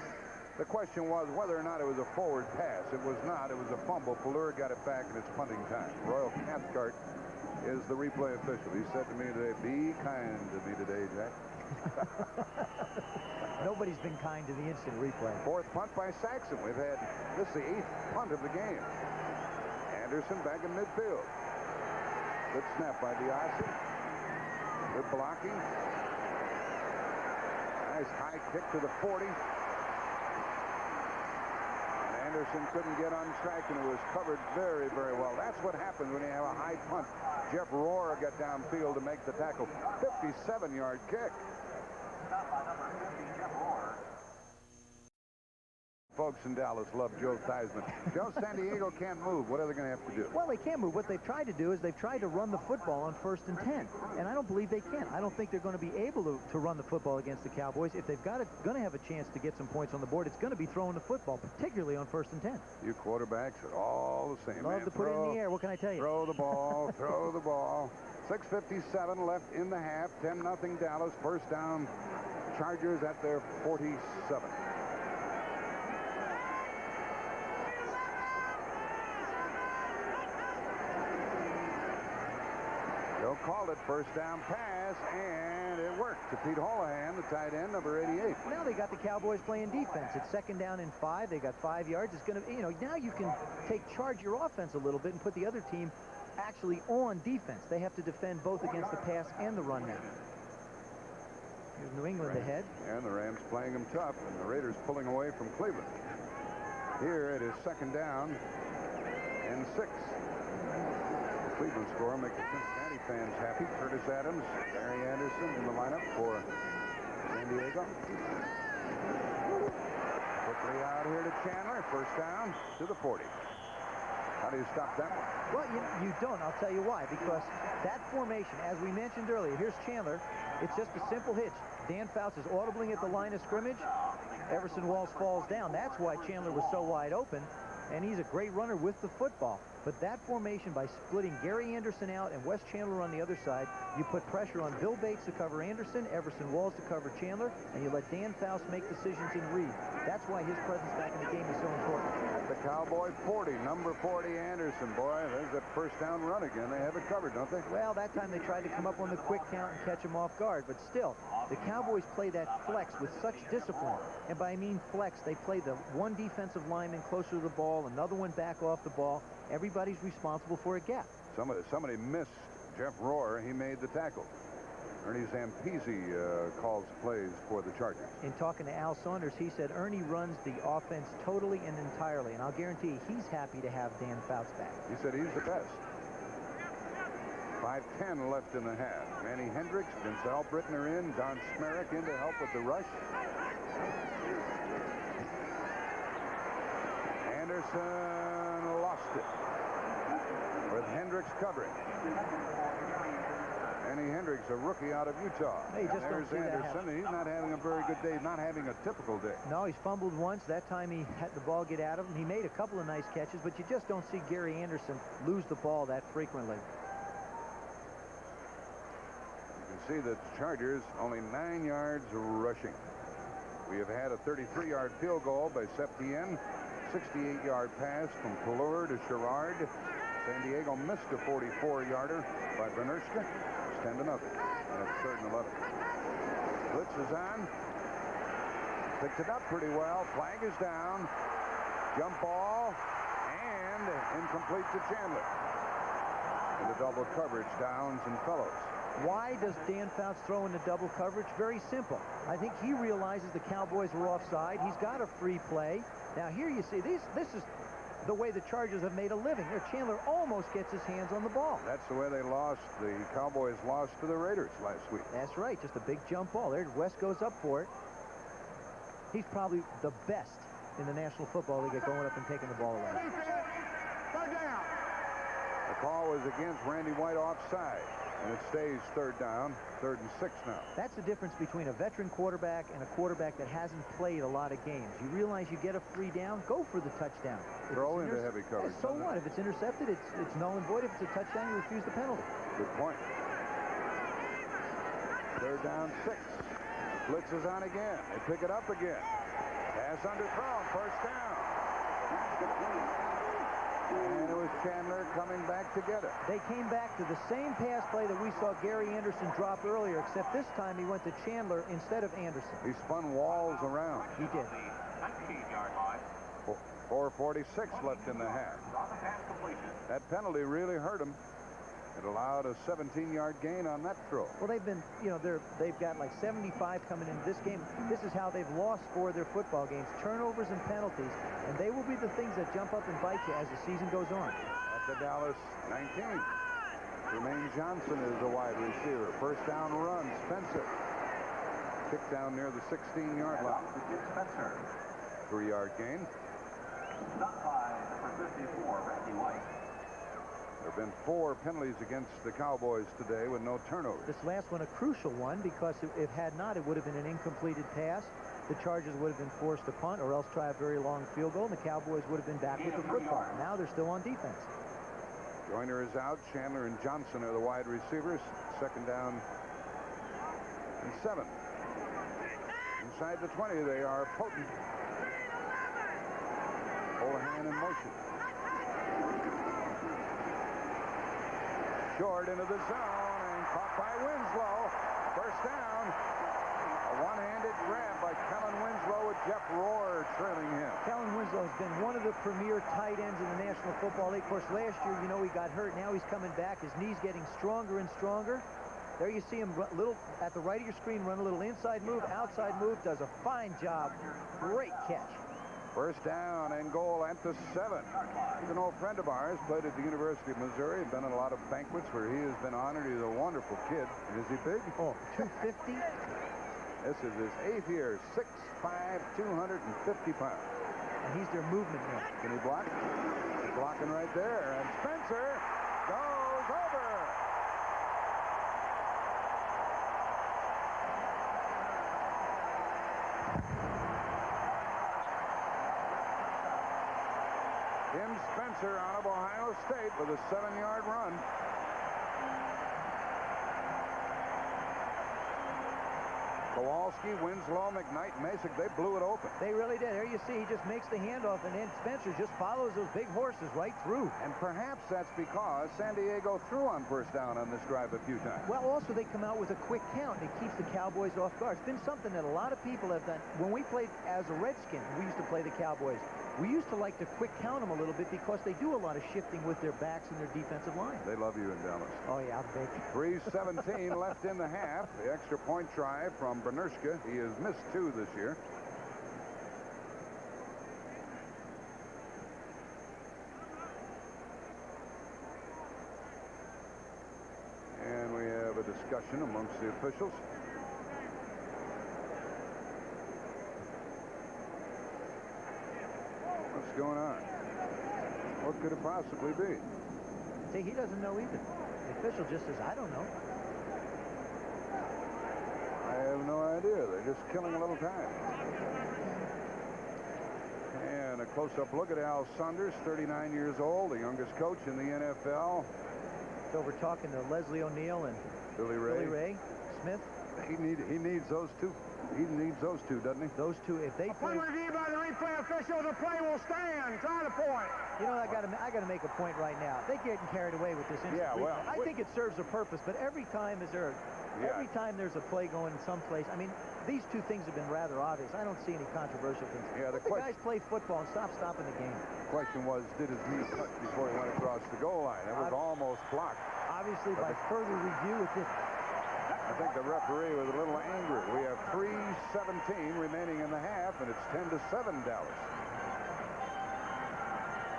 The question was whether or not it was a forward pass. It was not. It was a fumble. Pelluer got it back, and it's punting time. Royal Cathcart is the replay official. He said to me today, "Be kind to me today, Jack." Nobody's been kind to the instant replay. Fourth punt by Saxon. We've had, this is the 8th punt of the game. Anderson back in midfield. Good snap by Diassi. Good blocking. Nice high kick to the 40. And Anderson couldn't get on track, and it was covered very, very well. That's what happens when you have a high punt. Jeff Rohr got downfield to make the tackle. 57-yard kick. Folks in Dallas love Joe Theismann. Joe, San Diego can't move. What are they going to have to do? Well, they can't move. What they've tried to do is they've tried to run the football on 1st and 10. And I don't believe they can. I don't think they're going to be able to run the football against the Cowboys. If they've going to have a chance to get some points on the board, it's going to be throwing the football, particularly on 1st and 10. You quarterbacks are all the same. Love to put it in the air. What can I tell you? Throw the ball. Throw the ball. 6:57 left in the half. 10-0 Dallas. First down. Chargers at their 47. Joe called it first down pass, and it worked to Pete Holohan, the tight end, number 88. Now they got the Cowboys playing defense. It's 2nd down and 5. They got 5 yards. It's going to, now you can charge your offense a little bit and put the other team actually on defense. They have to defend both against the pass and the run now. Here's New England ahead. And the Rams playing them tough, and the Raiders pulling away from Cleveland. Here it is 2nd down and 6. Cleveland score make the Cincinnati fans happy. Curtis Adams, Barry Anderson in the lineup for San Diego. Quickly out here to Chandler. First down to the 40. How do you stop that one? Well, you don't. I'll tell you why. Because that formation, as we mentioned earlier, here's Chandler. It's just a simple hitch. Dan Fouts is audibling at the line of scrimmage. Everson Walls falls down. That's why Chandler was so wide open. And he's a great runner with the football. But that formation, by splitting Gary Anderson out and Wes Chandler on the other side, you put pressure on Bill Bates to cover Anderson, Everson Walls to cover Chandler, and you let Dan Fouts make decisions in read. That's why his presence back in the game is so important. At the Cowboy 40, number 40 Anderson. Boy, there's that first down run again. They have it covered, don't they? Well, that time they tried to come up on the quick count and catch him off guard. But still, the Cowboys play that flex with such discipline. And by I mean flex, they play the one defensive lineman closer to the ball, another one back off the ball. Everybody's responsible for a gap. Somebody missed Jeff Rohr. He made the tackle. Ernie Zampese calls plays for the Chargers. In talking to Al Saunders, he said Ernie runs the offense totally and entirely, and I'll guarantee he's happy to have Dan Fouts back. He said he's the best. 5:10 left in the half. Manny Hendricks, Denzel Britton are in. Don Smerrick in to help with the rush. Anderson lost it with Hendricks covering. Manny Hendricks, a rookie out of Utah. Hey, just there's don't see Anderson, and he's not having a very good day, not having a typical day. No, he's fumbled once. That time he had the ball get out of him. He made a couple of nice catches, but you just don't see Gary Anderson lose the ball that frequently. You can see that the Chargers only 9 yards rushing. We have had a 33-yard field goal by Septien, 68-yard pass from Pelluer to Sherrard. San Diego missed a 44-yarder by Benershka. It's 10-0. And it's 3rd and 11. Blitz is on. Picked it up pretty well. Flag is down. Jump ball. And incomplete to Chandler. Into double coverage, Downs and Fellows. Why does Dan Fouts throw into double coverage? Very simple. I think he realizes the Cowboys were offside. He's got a free play. Now here you see this is the way the Chargers have made a living. There, Chandler almost gets his hands on the ball. That's the way they lost. The Cowboys lost to the Raiders last week. That's right. Just a big jump ball. There, West goes up for it. He's probably the best in the National Football League at going up and taking the ball away. Third down. The call was against Randy White offside, and it stays third down, 3rd and 6 now. That's the difference between a veteran quarterback and a quarterback that hasn't played a lot of games. You realize you get a free down, go for the touchdown. Throw into heavy coverage. So what? If it's intercepted, it's null and void. If it's a touchdown, you refuse the penalty. Good point. 3rd down, 6. Blitz is on again. They pick it up again. Pass underthrown, 1st down. And it was Chandler coming back to get it. They came back to the same pass play that we saw Gary Anderson drop earlier, except this time he went to Chandler instead of Anderson. He spun walls around. He did. 19-yard line. 4:46 left in the half. That penalty really hurt him. It allowed a 17-yard gain on that throw. Well, they've been, they've got like 75 coming into this game. This is how they've lost 4 of their football games: turnovers and penalties, and they will be the things that jump up and bite you as the season goes on. At the Dallas 19. Jermaine Johnson is the wide receiver. 1st down run, Spencer. Kick down near the 16-yard line. Spencer. 3-yard gain. Not by number 54, Randy White. There have been 4 penalties against the Cowboys today with no turnovers. This last one a crucial one, because if had not, it would have been an incompleted pass. The Chargers would have been forced to punt or else try a very long field goal, and the Cowboys would have been back with the football. Now they're still on defense. Joyner is out. Chandler and Johnson are the wide receivers. 2nd down and 7. Inside the 20, they are potent. Holohan in motion. Short into the zone and caught by Winslow. 1st down. A one-handed grab by Kellen Winslow with Jeff Rohr trailing him. Kellen Winslow has been one of the premier tight ends in the National Football League. Of course, last year, he got hurt. Now he's coming back. His knee's getting stronger and stronger. There you see him at the right of your screen, run a little inside move, outside move. Does a fine job. Great catch. 1st down and goal at the 7. He's an old friend of ours, played at the University of Missouri, been in a lot of banquets where he has been honored. He's a wonderful kid. Is he big? Oh, 250. This is his 8th year, 6'5", 250 pounds. And he's their movement man. Can he block? He's blocking right there. And Spencer goes over. Tim Spencer out of Ohio State with a 7-yard run. Kowalski, Winslow, McKnight, Masick, they blew it open. They really did. There you see, he just makes the handoff, and then Spencer just follows those big horses right through. And perhaps that's because San Diego threw on 1st down on this drive a few times. Well, also, they come out with a quick count, and it keeps the Cowboys off guard. It's been something that a lot of people have done. When we played as a Redskin, we used to play the Cowboys. We used to like to quick count them a little bit because they do a lot of shifting with their backs and their defensive line. They love you in Dallas. Oh, yeah, I'm big. 3:17 left in the half. The extra point try from Bernershka. He has missed 2 this year. And we have a discussion amongst the officials. What's going on? What could it possibly be? See, he doesn't know either. The official just says, I don't know. I have no idea. They're just killing a little time. And a close-up look at Al Saunders, 39 years old, the youngest coach in the NFL. So we're talking to Leslie O'Neal and Billy Ray. Smith. He needs those two. He needs those two, doesn't he? Those two, if they play. Upon review by the replay official, the play will stand. Try the point. I got to make a point right now. They're getting carried away with this. Yeah, well, I think it serves a purpose, but every time there's a play going someplace, I mean, these two things have been rather obvious. I don't see any controversial things. Yeah, the guys play football and stop stopping the game. The question was, did his knee touch before he went across the goal line? It was almost blocked. Obviously, by further review, it didn't. I think the referee was a little angry. We have 3:17 remaining in the half, and it's 10-7 Dallas.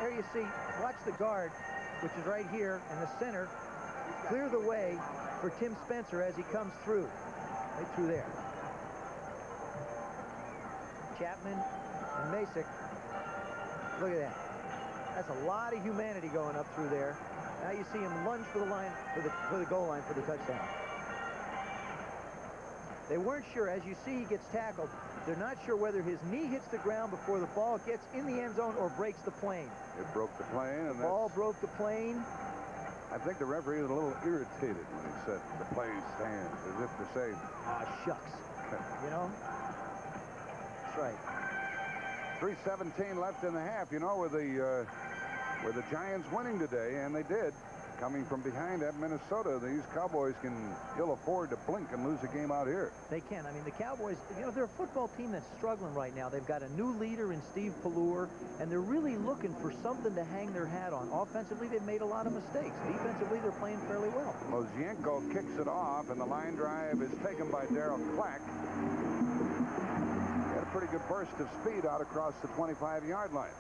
There you see, watch the guard, which is right here in the center, clear the way for Tim Spencer as he comes through. Right through there. Chapman and Masick. Look at that. That's a lot of humanity going up through there. Now you see him lunge for the line, for the goal line for the touchdown. They weren't sure. As you see, he gets tackled. They're not sure whether his knee hits the ground before the ball gets in the end zone or breaks the plane. It broke the plane. And the ball broke the plane. I think the referee was a little irritated when he said the play stands, as if to say, ah, shucks. You know? That's right. 3:17 left in the half. You know, with the Giants winning today, and they did, coming from behind at Minnesota, these Cowboys can ill afford to blink and lose a game out here. They can. I mean, the Cowboys, you know, they're a football team that's struggling right now. They've got a new leader in Steve Pelluer, and they're really looking for something to hang their hat on. Offensively, they've made a lot of mistakes. Defensively, they're playing fairly well. Mozienko kicks it off, and the line drive is taken by Darryl Clack. He had a pretty good burst of speed out across the 25-yard line.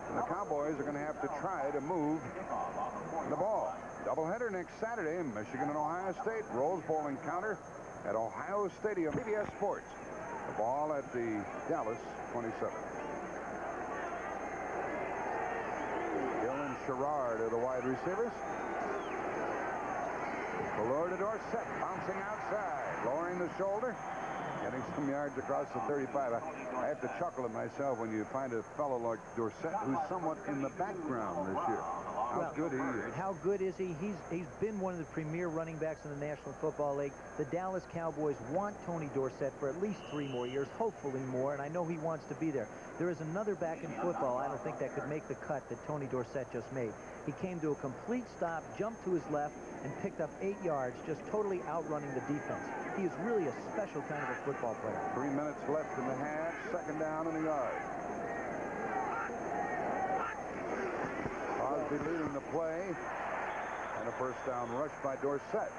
And the Cowboys are going to have to try to move the ball. Doubleheader next Saturday. Michigan and Ohio State. Rose Bowl encounter at Ohio Stadium. CBS Sports. The ball at the Dallas 27. Dylan Sherrard are the wide receivers. Pelluer to Dorsett. Bouncing outside. Lowering the shoulder. Getting some yards across the 35. I have to chuckle at myself when you find a fellow like Dorsett who's somewhat in the background this year. How good he is. How good is he? He's been one of the premier running backs in the National Football League. The Dallas Cowboys want Tony Dorsett for at least 3 more years, hopefully more, and I know he wants to be there. There is another back in football I don't think that could make the cut that Tony Dorsett just made. He came to a complete stop, jumped to his left, and picked up 8 yards, just totally outrunning the defense. He is really a special kind of a football player. 3 minutes left in the half. Second down in the yard. Crosby leading the play. And a first down rush by Dorsett.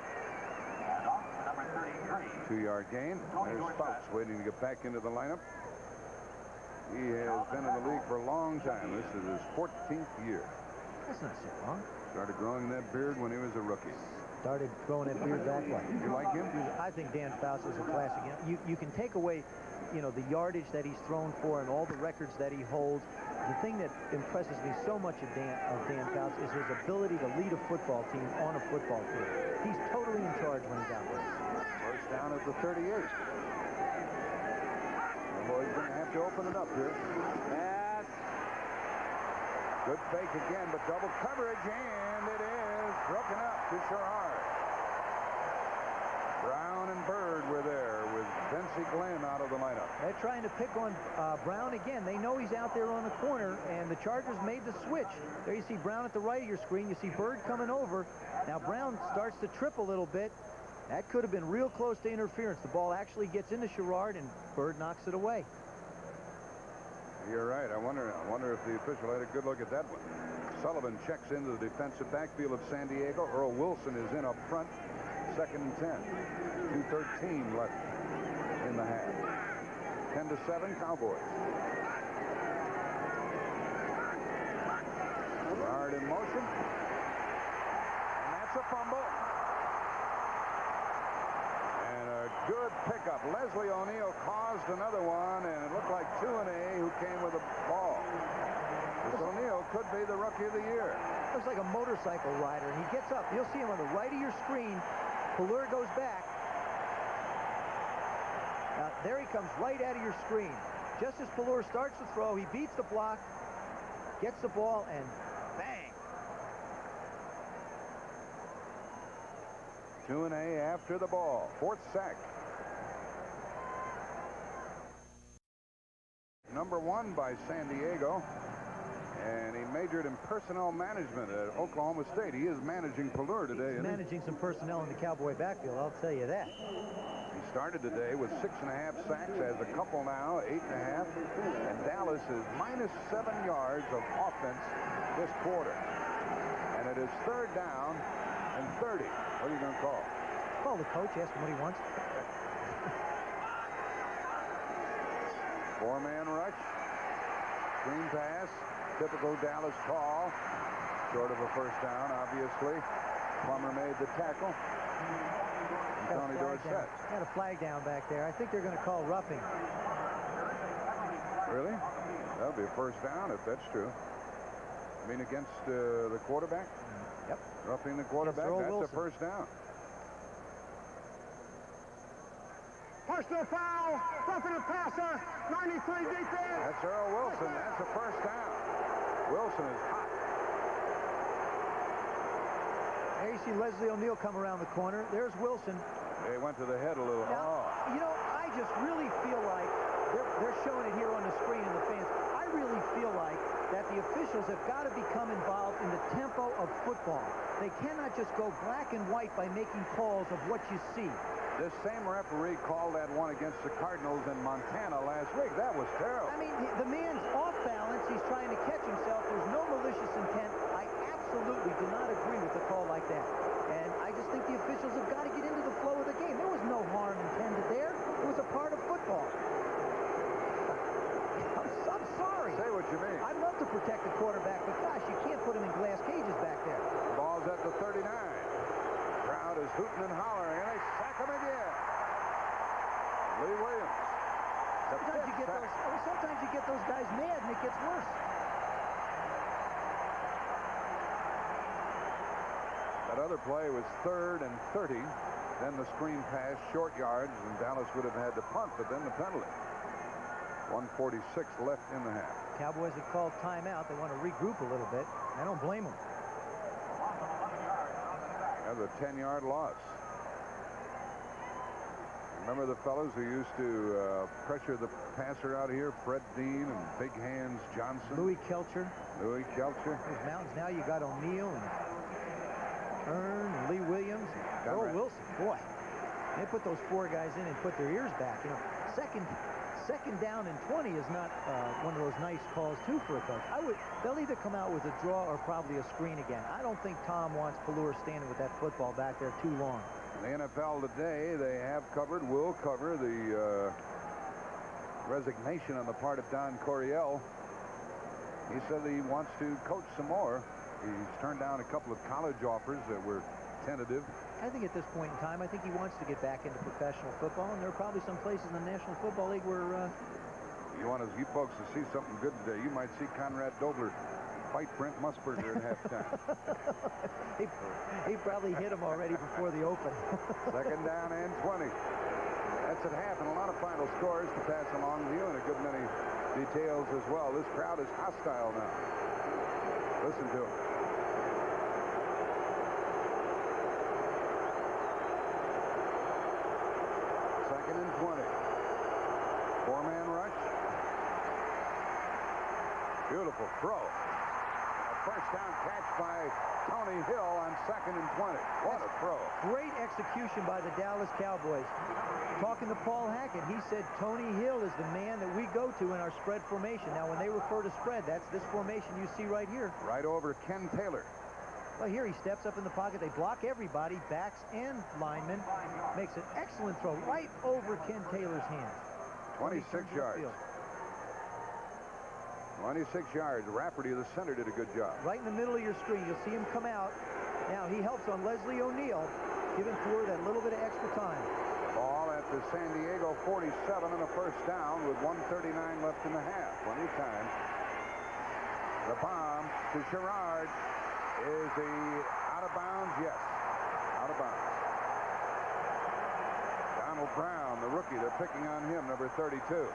2-yard gain. There's Spouts waiting to get back into the lineup. He has been in the league for a long time. This is his 14th year. That's not so long. Started growing that beard when he was a rookie. Started growing that beard back what? You like him? I think Dan Fouts is a classic. You can take away, you know, the yardage that he's thrown for and all the records that he holds. The thing that impresses me so much of Dan Fouts is his ability to lead a football team on a football field. He's totally in charge when he's out there. First down at the 38. The boys going to have to open it up here. Pass. Good fake again, but double coverage, and it is broken up to Sherrard. Brown and Bird were there with Vincey Glenn out of the lineup. They're trying to pick on Brown again. They know he's out there on the corner, and the Chargers made the switch. There you see Brown at the right of your screen. You see Bird coming over. Now Brown starts to trip a little bit. That could have been real close to interference. The ball actually gets into Sherrard, and Bird knocks it away. You're right. I wonder if the official had a good look at that one. Sullivan checks into the defensive backfield of San Diego. Earl Wilson is in up front. 2nd and 10. 2:13 left in the half. 10-7 Cowboys. Sherrard in motion. And that's a fumble. And a good pickup. Leslie O'Neal caused another one, and it looked like Tuanay who came with the ball. This O'Neal could be the rookie of the year. Looks like a motorcycle rider, and he gets up. You'll see him on the right of your screen. Pelluer goes back. Now, there he comes right out of your screen. Just as Pelluer starts to throw, he beats the block, gets the ball, and bang. Tuanay after the ball. 4th sack. Number 1 by San Diego. And he majored in personnel management at Oklahoma State. He is managing Pelluer today. He's managing some personnel in the Cowboy backfield, I'll tell you that. He started today with 6.5 sacks, has a couple now, 8.5. And Dallas is -7 yards of offense this quarter. And it is 3rd down and 30. What are you going to call? Call the coach, ask him what he wants. 4-man rush. Screen pass. Typical Dallas call. Short of a first down, obviously. Plummer made the tackle. And Tony Dorsett. Got a flag down back there. I think they're going to call roughing. Really? That'll be a first down if that's true. I mean, against the quarterback? Yep. Roughing the quarterback, that's a first down. Personal foul, roughing the passer, 93 defense. That's Earl Wilson. That's a first down. Wilson is hot. There you see Leslie O'Neal come around the corner. There's Wilson. They went to the head a little. Now, you know, I just really feel like they're showing it here on the screen and the fans. I really feel like that the officials have got to become involved in the tempo of football. They cannot just go black and white by making calls of what you see. This same referee called that one against the Cardinals in Montana last week. That was terrible. I mean, the man's off balance. He's trying to catch himself. There's no malicious intent. I absolutely do not agree with a call like that. And I just think the officials have got to get into the flow of the game. There was no harm intended there. It was a part of football. I'm sorry. Say what you mean. I'd love to protect the quarterback, but gosh, you can't put him in glass cages back there. The ball's at the 39. Crowd is hooting and hollering, and they sack him again. Lee Williams. Sometimes you get those guys mad, and it gets worse. That other play was 3rd and 30. Then the screen pass, short yards, and Dallas would have had to punt, but then the penalty. 1:46 left in the half. Cowboys have called timeout. They want to regroup a little bit. I don't blame them. That's a 10-yard loss. Remember the fellows who used to pressure the passer out here? Fred Dean and Big Hands Johnson. Louis Kelcher. Louis Kelcher. Those mountains. Now you got O'Neal and Earn and Lee Williams. Earl Wilson. Boy, they put those 4 guys in and put their ears back. You know, second down and 20 is not one of those nice calls, too, for a coach. They'll either come out with a draw or probably a screen again. I don't think Tom wants Pelluer standing with that football back there too long. In the NFL today, they will cover the resignation on the part of Don Coryell. He said he wants to coach some more. He's turned down a couple of college offers that were tentative. I think at this point in time, I think he wants to get back into professional football, and there are probably some places in the National Football League where... You folks to see something good today, you might see Conrad Dobler fight Brent Musburger at halftime. he probably hit him already before the open. 2nd down and 20. That's at half, and a lot of final scores to pass along to you, and a good many details as well. This crowd is hostile now. Listen to him. Second and 20. 4-man rush. Beautiful throw. A first down catch by Tony Hill on 2nd and 20. What a throw. Great execution by the Dallas Cowboys. Talking to Paul Hackett, he said Tony Hill is the man that we go to in our spread formation. Now, when they refer to spread, that's this formation you see right here. Right over Ken Taylor. Well, here he steps up in the pocket. They block everybody, backs and linemen. Makes an excellent throw right over Ken Taylor's hands. 26 yards. 26 yards. Rafferty of the center did a good job. Right in the middle of your screen. You'll see him come out. Now, he helps on Leslie O'Neal, giving Pelluer that little bit of extra time. Ball at the San Diego 47 and a first down with 1:39 left in the half. Plenty of time. The bomb to Sherrard. Is he out of bounds? Yes. Out of bounds. Donald Brown, the rookie, they're picking on him, number 32.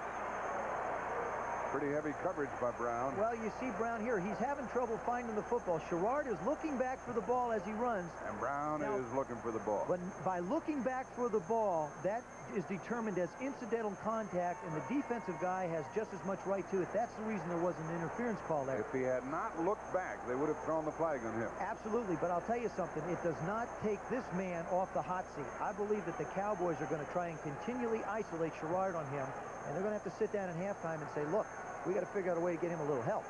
Pretty heavy coverage by Brown. Well, you see Brown here. He's having trouble finding the football. Sherrard is looking back for the ball as he runs. And Brown is looking for the ball. But by looking back for the ball, that is determined as incidental contact, and the defensive guy has just as much right to it. That's the reason there was an interference call there. If he had not looked back, they would have thrown the flag on him. Absolutely, but I'll tell you something. It does not take this man off the hot seat. I believe that the Cowboys are going to try and continually isolate Sherrard on him, and they're going to have to sit down at halftime and say, look, we got to figure out a way to get him a little help.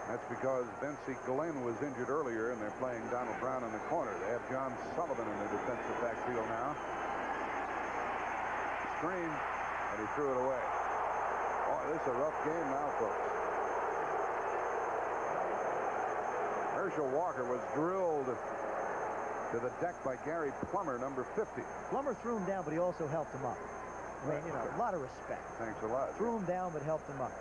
That's because Vincey Glenn was injured earlier, and they're playing Donald Brown in the corner. They have John Sullivan in the defensive backfield now. Screen, and he threw it away. Boy, this is a rough game now, folks. Herschel Walker was drilled to the deck by Gary Plummer, number 50. Plummer threw him down, but he also helped him up. I mean, you know, a lot of respect. Thanks a lot. Threw him down, but helped him up.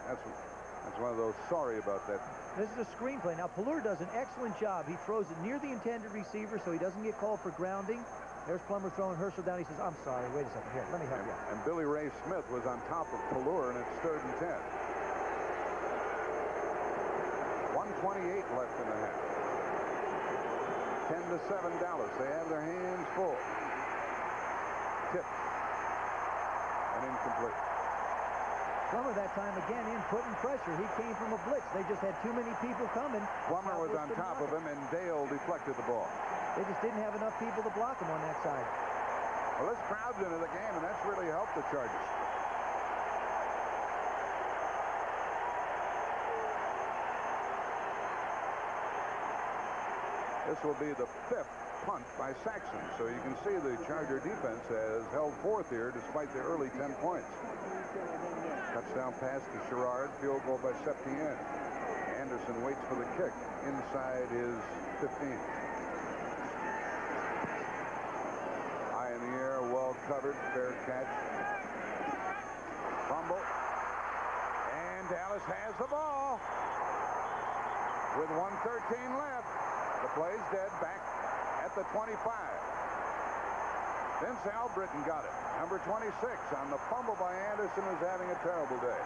That's one of those sorry about that. This is a screenplay. Now, Pelluer does an excellent job. He throws it near the intended receiver so he doesn't get called for grounding. There's Plummer throwing Herschel down. He says, I'm sorry. Wait a second. Here, let me help you out. And Billy Ray Smith was on top of Pelluer, and it's 3rd and 10. 1:28 left in the half. 10-7 Dallas. They have their hands full. Tipped. And incomplete. Plummer that time again in putting pressure. He came from a blitz. They just had too many people coming. Plummer was on top of him, and Dale deflected the ball. They just didn't have enough people to block him on that side. Well, this crowd's into the game, and that's really helped the Chargers. This will be the 5th punt by Saxon, so you can see the Charger defense has held forth here despite the early 10 points. Touchdown pass to Sherrard, field goal by Septien. Anderson waits for the kick inside his 15. High in the air, well covered, fair catch. Fumble. And Dallas has the ball with 1:13 left. The play's dead, back at the 25. Vince Albritton got it. Number 26 on the fumble by Anderson, is having a terrible day.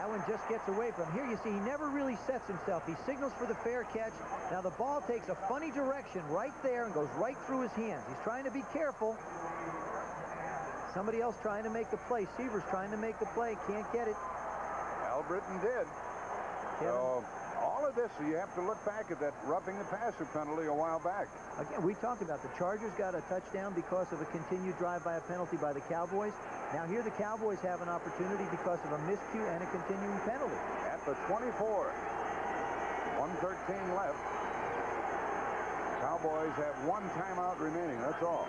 Allen just gets away from him. Here you see he never really sets himself. He signals for the fair catch. Now the ball takes a funny direction right there and goes right through his hands. He's trying to be careful. Somebody else trying to make the play. Seaver's trying to make the play. Can't get it. Albritton did. So all of this, you have to look back at that roughing the passer penalty a while back. Again, we talked about the Chargers got a touchdown because of a continued drive by a penalty by the Cowboys. Now here the Cowboys have an opportunity because of a miscue and a continuing penalty. At the 24. 1:13 left. Cowboys have 1 timeout remaining. That's all.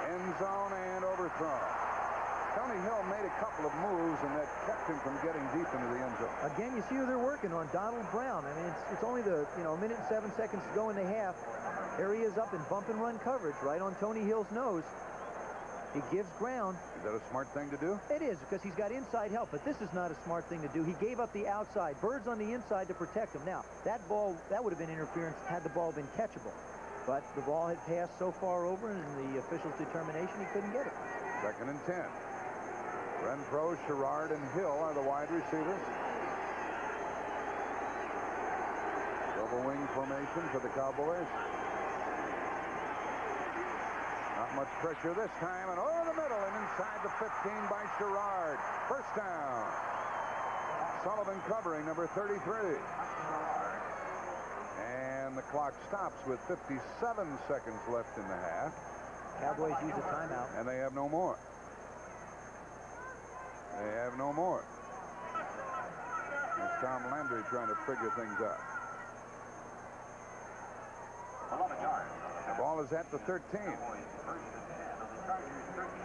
End zone and overthrown. Tony Hill made a couple of moves, and that kept him from getting deep into the end zone. Again, you see who they're working on, Donald Brown. I mean, it's only the, a minute and 7 seconds to go in the half. There he is up in bump and run coverage right on Tony Hill's nose. He gives ground. Is that a smart thing to do? It is, because he's got inside help, but this is not a smart thing to do. He gave up the outside. Birds on the inside to protect him. Now, that ball, that would have been interference had the ball been catchable. But the ball had passed so far over, and the official's determination, he couldn't get it. 2nd and 10. Renfro, Sherrard, and Hill are the wide receivers. Double wing formation for the Cowboys. Not much pressure this time, and over the middle and inside the 15 by Sherrard. First down. Sullivan covering, number 33. And the clock stops with 57 seconds left in the half. Cowboys use a timeout. And they have no more. They have no more. It's Tom Landry trying to figure things out. 11 yards. The ball is at the 13.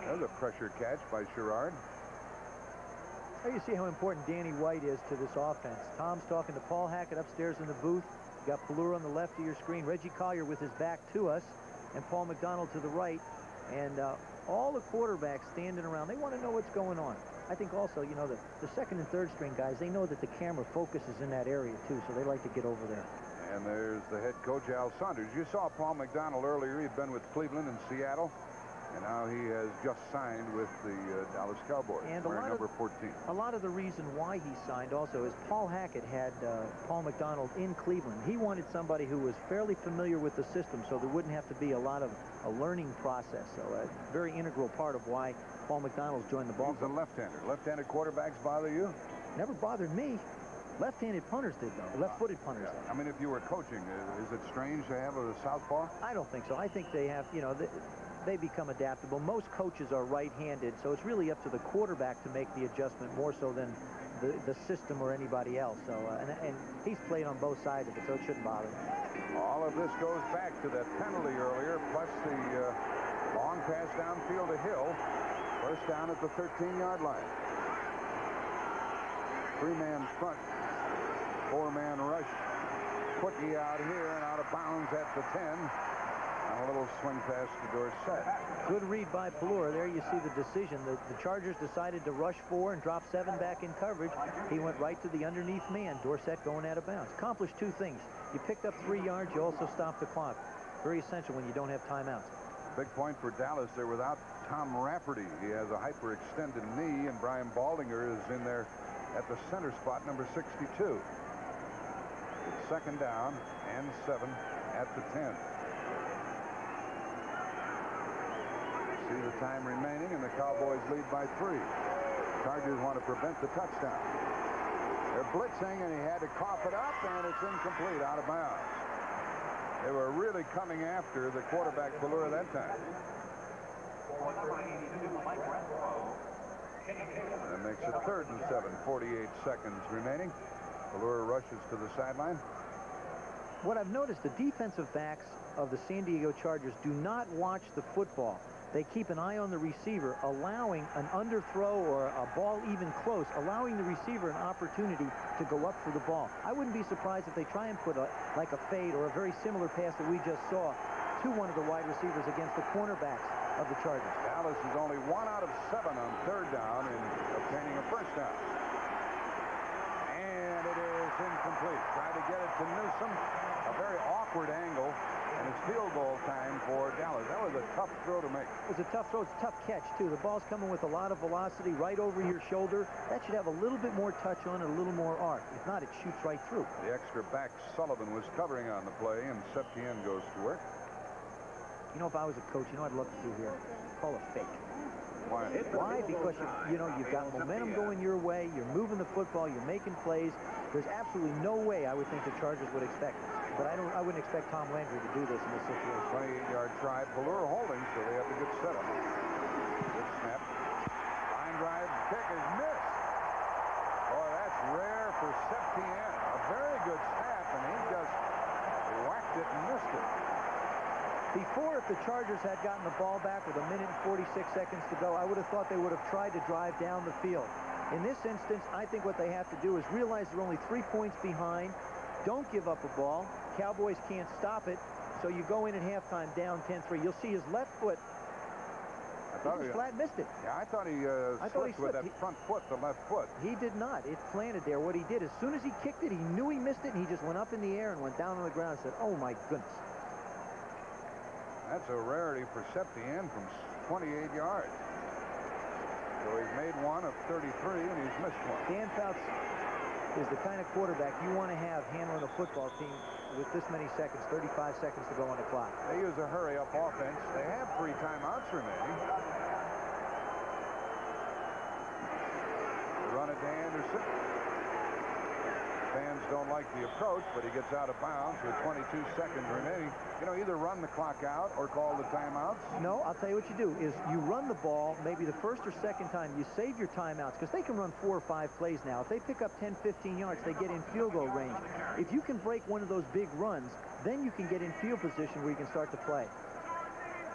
There's a pressure catch by Sherrard. There you see how important Danny White is to this offense. Tom's talking to Paul Hackett upstairs in the booth. You got Pelluer on the left of your screen, Reggie Collier with his back to us, and Paul McDonald to the right. And all the quarterbacks standing around, they want to know what's going on. I think also, the 2nd and 3rd string guys, they know that the camera focuses in that area too, so they like to get over there. And there's the head coach, Al Saunders. You saw Paul McDonald earlier. He'd been with Cleveland and Seattle. And now he has just signed with the Dallas Cowboys, and wearing number 14. A lot of the reason why he signed also is Paul Hackett had Paul McDonald in Cleveland. He wanted somebody who was fairly familiar with the system, so there wouldn't have to be a lot of a learning process. So a very integral part of why Paul McDonald's joined the ball. He's a left-hander. Left-handed quarterbacks bother you? Never bothered me. Left-handed punters did, though. Left-footed punters. Yeah. I mean, if you were coaching, is it strange to have a southpaw? I don't think so. I think they have, they become adaptable. Most coaches are right-handed, so it's really up to the quarterback to make the adjustment more so than the system or anybody else. So, and he's played on both sides of it, so it shouldn't bother him. All of this goes back to that penalty earlier, plus the long pass downfield to Hill. First down at the 13-yard line. 3-man front, 4-man rush. Quickie out here and out of bounds at the 10. On a little swing pass to Dorsett. Good read by Pelluer. There you see the decision. The Chargers decided to rush 4 and drop 7 back in coverage. He went right to the underneath man. Dorsett going out of bounds. Accomplished 2 things. You picked up 3 yards. You also stopped the clock. Very essential when you don't have timeouts. Big point for Dallas. They're without Tom Rafferty. He has a hyperextended knee, and Brian Baldinger is in there at the center spot, number 62. It's 2nd down and 7 at the 10. See the time remaining, and the Cowboys lead by 3. Chargers want to prevent the touchdown. They're blitzing, and he had to cough it up, and it's incomplete, out of bounds. They were really coming after the quarterback Pelluer that time. That makes it 3rd and 7, 48 seconds remaining. Pelluer rushes to the sideline. What I've noticed, the defensive backs of the San Diego Chargers do not watch the football. They keep an eye on the receiver, allowing an underthrow or a ball even close, allowing the receiver an opportunity to go up for the ball. I wouldn't be surprised if they try and put like a fade or a very similar pass that we just saw to one of the wide receivers against the cornerbacks of the Chargers. Dallas is only 1 out of 7 on 3rd down in obtaining a 1st down. And it is incomplete. Tried to get it to Newsom. A very awkward angle. And it's field goal time for Dallas. That was a tough throw to make. It was a tough throw. It's a tough catch, too. The ball's coming with a lot of velocity right over your shoulder. That should have a little bit more touch on it, a little more arc. If not, it shoots right through. The extra back, Sullivan, was covering on the play, and Septien goes to work. You know, if I was a coach, you know what I'd love to do here? Call a fake. Why? Why? Because, you've got momentum going your way. You're moving the football. You're making plays. There's absolutely no way I would think the Chargers would expect it. But I wouldn't expect Tom Landry to do this in this situation. 28-yard try. Pelluer holding, so they have a good setup. Good snap. Line drive. Kick is missed. Boy, that's rare for Septien. A very good snap, and he just whacked it and missed it. Before, if the Chargers had gotten the ball back with 1 minute and 46 seconds to go, I would have thought they would have tried to drive down the field. In this instance, I think what they have to do is realize they're only 3 points behind. Don't give up a ball. Cowboys can't stop it, so you go in at halftime down 10-3. You'll see his left foot. He flat missed it. Yeah, I thought he slipped with that front foot, the left foot. He did not. It planted there. What he did, as soon as he kicked it, he knew he missed it, and he just went up in the air and went down on the ground and said, oh, my goodness. That's a rarity for Septien from 28 yards. So he's made 1 of 33, and he's missed 1. Dan Fouts is the kind of quarterback you want to have handling a football team with this many seconds, 35 seconds to go on the clock. They use a hurry-up offense. They have 3 timeouts remaining. They run it to Anderson. Fans don't like the approach, but he gets out of bounds with 22 seconds remaining. Either run the clock out or call the timeouts. No, I'll tell you what you do is you run the ball maybe the 1st or 2nd time. You save your timeouts because they can run 4 or 5 plays now. If they pick up 10, 15 yards, they get in field goal range. If you can break one of those big runs, then you can get in field position where you can start to play.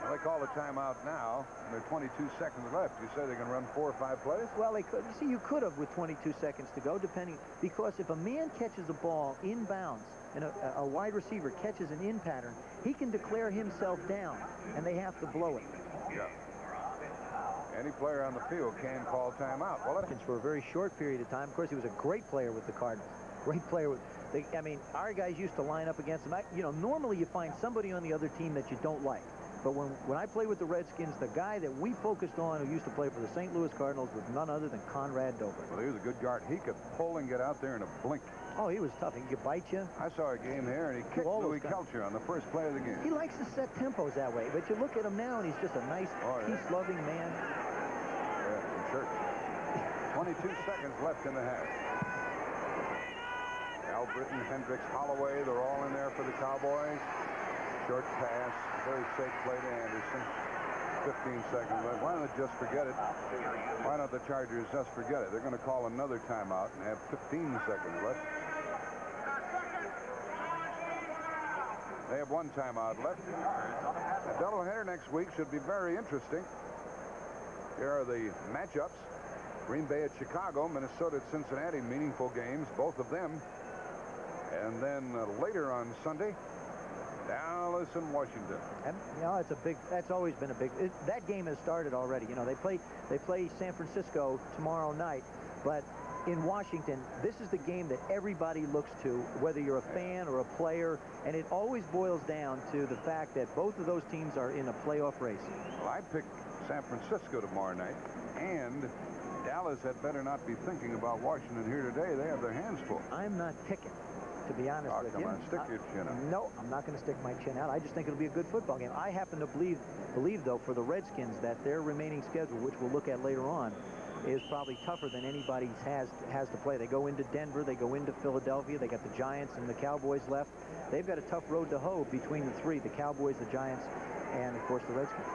Well, they call the timeout now, and there are 22 seconds left. You say they can run 4 or 5 plays? Well, they could. You see, you could have with 22 seconds to go, because if a man catches a ball inbounds and a wide receiver catches an in pattern, he can declare himself down, and they have to blow it. Yeah. Any player on the field can call timeout. Well, for a very short period of time. Of course, he was a great player with the Cardinals. Great player with. Our guys used to line up against him. Normally you find somebody on the other team that you don't like. But when I played with the Redskins, the guy that we focused on who used to play for the St. Louis Cardinals was none other than Conrad Dover. Well, he was a good guard. He could pull and get out there in a blink. Oh, he was tough. He could bite you. I saw a game here, and he kicked Louis Kelcher on the first play of the game. He likes to set tempos that way. But you look at him now, and he's just a nice, peace-loving man. Yeah, in church. 22 seconds left in the half. Al Britton, Hendricks, Holloway, they're all in there for the Cowboys. Short pass, very safe play to Anderson. 15 seconds left. Why don't they just forget it? Why don't the Chargers just forget it? They're going to call another timeout and have 15 seconds left. They have 1 timeout left. A doubleheader next week should be very interesting. Here are the matchups. Green Bay at Chicago, Minnesota at Cincinnati, meaningful games, both of them. And then later on Sunday, Dallas and Washington. And, you know, that's always been a big, that game has started already. You know, they play San Francisco tomorrow night, but in Washington, this is the game that everybody looks to, whether you're a fan or a player, and it always boils down to the fact that both of those teams are in a playoff race. Well, I picked San Francisco tomorrow night, and Dallas had better not be thinking about Washington here today. They have their hands full. I'm not picking, to be honest with you. Come on, stick your chin out. No, I'm not going to stick my chin out. I just think it'll be a good football game. I happen to believe though, for the Redskins, that their remaining schedule, which we'll look at later on, is probably tougher than anybody's has to play. They go into Denver, they go into Philadelphia, they got the Giants and the Cowboys left. They've got a tough road to hoe between the three, the Cowboys, the Giants, and of course the Redskins.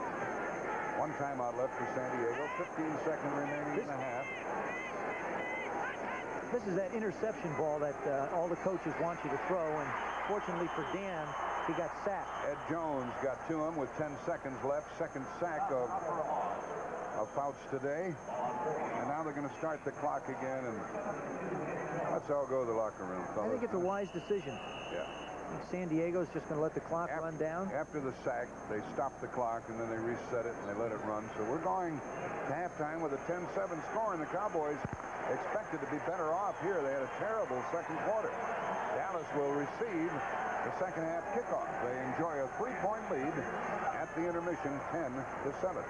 One timeout left for San Diego, 15-second remaining in the half. This is that interception ball that all the coaches want you to throw, and fortunately for Dan, he got sacked. Ed Jones got to him with 10 seconds left. Second sack of Fouts today. And now they're going to start the clock again, and let's all go to the locker room, fellas. I think it's a wise decision. Yeah. I think San Diego's just going to let the clock run down. After the sack, they stop the clock, and then they reset it, and they let it run. So we're going to halftime with a 10-7 score, and the Cowboys expected to be better off here. They had a terrible second quarter. Dallas will receive the second half kickoff. They enjoy a 3-point lead at the intermission, 10-7.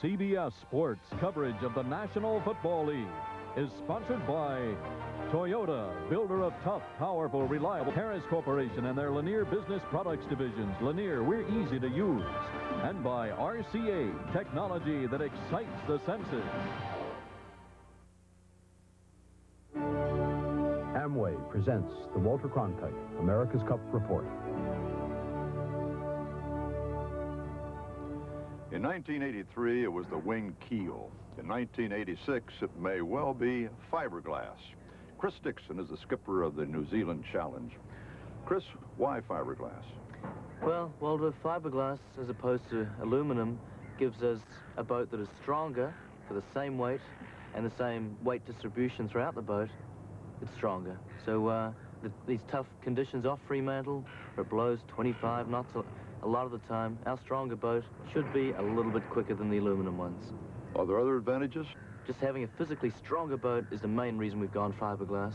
CBS Sports coverage of the National Football League is sponsored by Toyota, builder of tough, powerful, reliable. Harris Corporation and their Lanier Business Products divisions. Lanier, we're easy to use. And by RCA, technology that excites the senses. Amway presents the Walter Cronkite America's Cup Report. In 1983, it was the wing keel. In 1986, it may well be fiberglass. Chris Dixon is the skipper of the New Zealand Challenge. Chris, why fiberglass? Well, Walter, fiberglass, as opposed to aluminum, gives us a boat that is stronger for the same weight and the same weight distribution throughout the boat. It's stronger. So these tough conditions off Fremantle, where it blows 25 knots a lot of the time, our stronger boat should be a little bit quicker than the aluminum ones. Are there other advantages? Just having a physically stronger boat is the main reason we've gone fiberglass.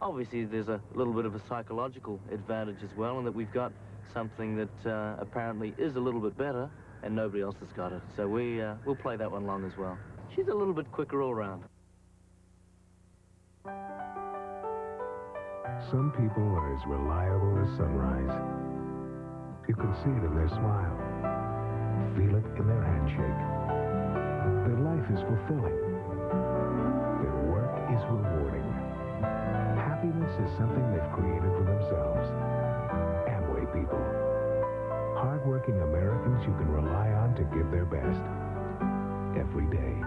Obviously, there's a little bit of a psychological advantage as well, in that we've got something that apparently is a little bit better, and nobody else has got it. So we'll play that one long as well. She's a little bit quicker all around. Some people are as reliable as sunrise. You can see it in their smile, feel it in their handshake. Their life is fulfilling. Their work is rewarding. Happiness is something they've created for themselves. Amway people. Hard-working Americans you can rely on to give their best. Every day.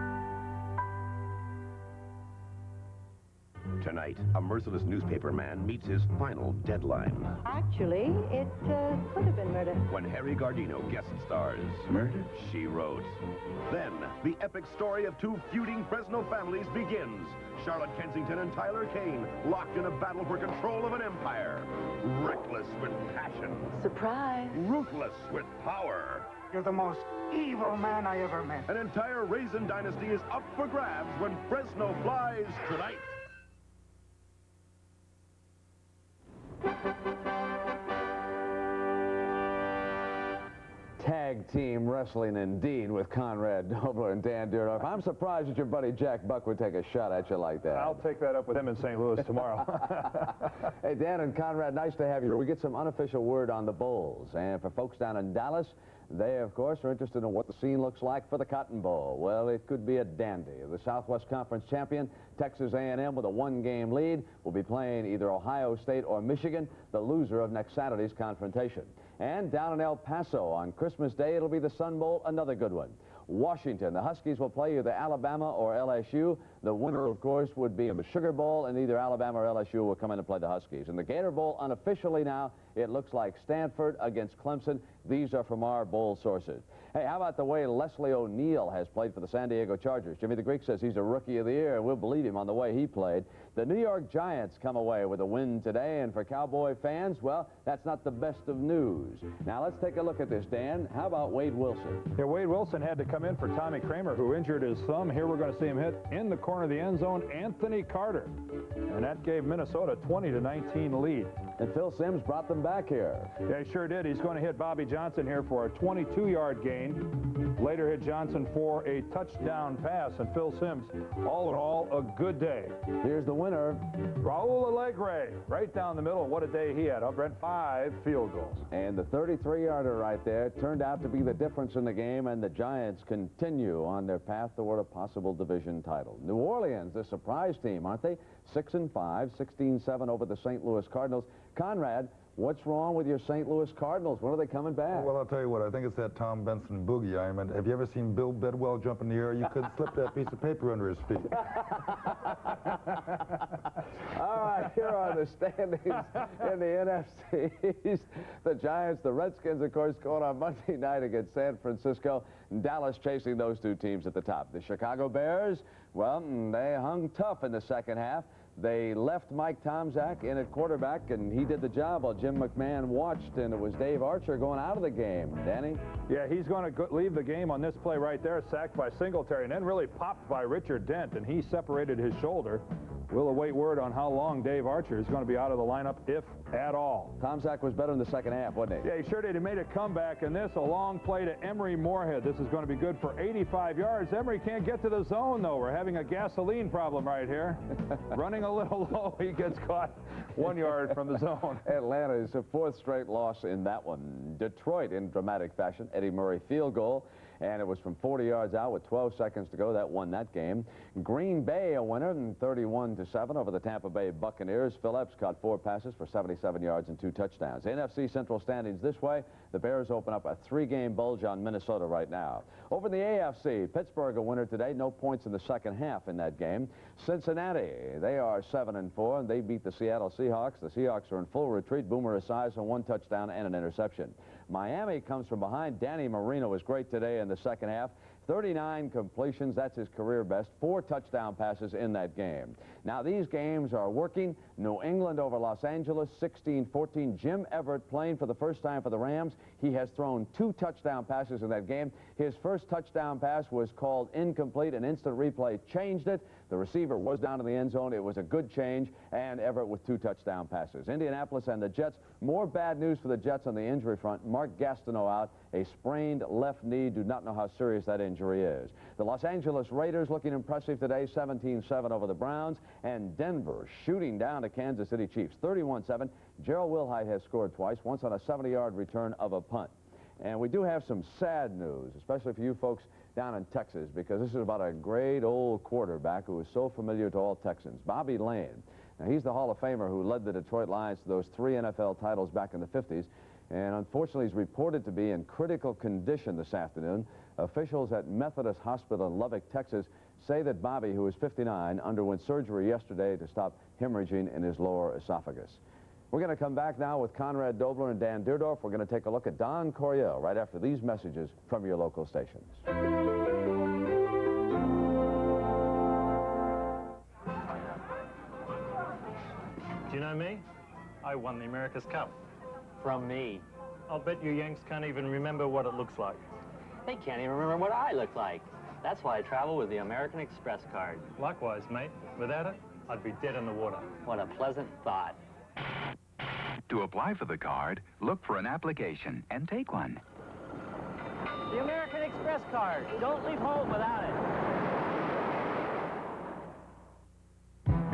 Tonight, a merciless newspaper man meets his final deadline. Actually, it could have been murder. When Harry Gardino guest stars. Murder? She wrote. Then, the epic story of two feuding Fresno families begins. Charlotte Kensington and Tyler Kane, locked in a battle for control of an empire. Reckless with passion. Surprise. Ruthless with power. You're the most evil man I ever met. An entire Raisin dynasty is up for grabs when Fresno flies tonight. Tag team wrestling indeed with Conrad Dobler and Dan Dierdorf. I'm surprised that your buddy Jack Buck would take a shot at you like that. I'll take that up with him in St. Louis tomorrow. Hey, Dan and Conrad, nice to have you. We get some unofficial word on the Bulls. And for folks down in Dallas, they, of course, are interested in what the scene looks like for the Cotton Bowl. Well, it could be a dandy. The Southwest Conference champion, Texas A&M, with a one-game lead, will be playing either Ohio State or Michigan, the loser of next Saturday's confrontation. And down in El Paso on Christmas Day, it'll be the Sun Bowl, another good one. Washington, the Huskies will play either Alabama or LSU. The winner, of course, would be the Sugar Bowl, and either Alabama or LSU will come in and play the Huskies. In the Gator Bowl, unofficially now, it looks like Stanford against Clemson. These are from our bowl sources. Hey, how about the way Leslie O'Neal has played for the San Diego Chargers? Jimmy the Greek says he's a Rookie of the Year, and we'll believe him on the way he played. The New York Giants come away with a win today, and for Cowboy fans, well, that's not the best of news. Now, let's take a look at this, Dan. How about Wade Wilson? Yeah, Wade Wilson had to come in for Tommy Kramer, who injured his thumb. Here we're going to see him hit in the corner of the end zone, Anthony Carter. And that gave Minnesota a 20-19 lead. And Phil Simms brought them back here. Yeah, he sure did. He's going to hit Bobby Johnson here for a 22-yard gain. Later hit Johnson for a touchdown pass. And Phil Simms, all in all, a good day. Here's the winner. Raul Alegre, right down the middle. What a day he had. Up at 5 field goals. And the 33-yarder right there turned out to be the difference in the game, and the Giants continue on their path toward a possible division title. New Orleans, the surprise team, aren't they? 6-5, 16-7 over the St. Louis Cardinals. Conrad, what's wrong with your St. Louis Cardinals? When are they coming back? Well, I'll tell you what, I think it's that Tom Benson boogie. I mean, have you ever seen Bill Bedwell jump in the air? You couldn't slip that piece of paper under his feet. All right, here are the standings in the NFC East. The Giants, the Redskins, of course, going on Monday night against San Francisco. Dallas chasing those two teams at the top. The Chicago Bears, well, they hung tough in the second half. They left Mike Tomczak in at quarterback, and he did the job while Jim McMahon watched, and it was Dave Archer going out of the game. Danny? Yeah, he's going to leave the game on this play right there, sacked by Singletary, and then really popped by Richard Dent, and he separated his shoulder. We'll await word on how long Dave Archer is going to be out of the lineup, if at all. Tomczak was better in the second half, wasn't he? Yeah, he sure did. He made a comeback, and this, a long play to Emery Moorhead. This is going to be good for 85 yards. Emery can't get to the zone, though. We're having a gasoline problem right here. Running a little low, he gets caught 1 yard from the zone. Atlanta is a fourth straight loss in that one. Detroit in dramatic fashion. Eddie Murray field goal. And it was from 40 yards out with 12 seconds to go. That won that game. Green Bay a winner, 31-7 over the Tampa Bay Buccaneers. Phil Epps caught 4 passes for 77 yards and 2 touchdowns. NFC Central standings this way. The Bears open up a 3-game bulge on Minnesota right now. Over in the AFC, Pittsburgh a winner today. No points in the second half in that game. Cincinnati, they are 7-4, and they beat the Seattle Seahawks. The Seahawks are in full retreat. Boomer Esiason, 1 touchdown and an interception. Miami comes from behind. Danny Marino was great today in the second half. 39 completions, that's his career best. 4 touchdown passes in that game. Now, these games are working. New England over Los Angeles, 16-14. Jim Everett playing for the first time for the Rams. He has thrown 2 touchdown passes in that game. His first touchdown pass was called incomplete. An instant replay changed it. The receiver was down in the end zone. It was a good change, and Everett with 2 touchdown passes. Indianapolis and the Jets. More bad news for the Jets on the injury front. Mark Gastineau out, a sprained left knee. Do not know how serious that injury is. The Los Angeles Raiders looking impressive today, 17-7 over the Browns. And Denver shooting down to Kansas City Chiefs, 31-7. Gerald Wilhite has scored twice, once on a 70-yard return of a punt. And we do have some sad news, especially for you folks down in Texas, because this is about a great old quarterback who is so familiar to all Texans, Bobby Lane. Now, he's the Hall of Famer who led the Detroit Lions to those 3 NFL titles back in the 50s. And unfortunately, he's reported to be in critical condition this afternoon. Officials at Methodist Hospital in Lubbock, Texas, say that Bobby, who is 59, underwent surgery yesterday to stop hemorrhaging in his lower esophagus. We're going to come back now with Conrad Dobler and Dan Deerdorf. We're going to take a look at Don Coryell right after these messages from your local stations. Do you know me? I won the America's Cup. From me. I'll bet you Yanks can't even remember what it looks like. They can't even remember what I look like. That's why I travel with the American Express card. Likewise, mate. Without it, I'd be dead in the water. What a pleasant thought. To apply for the card, look for an application and take one. The American Express card. Don't leave home without it.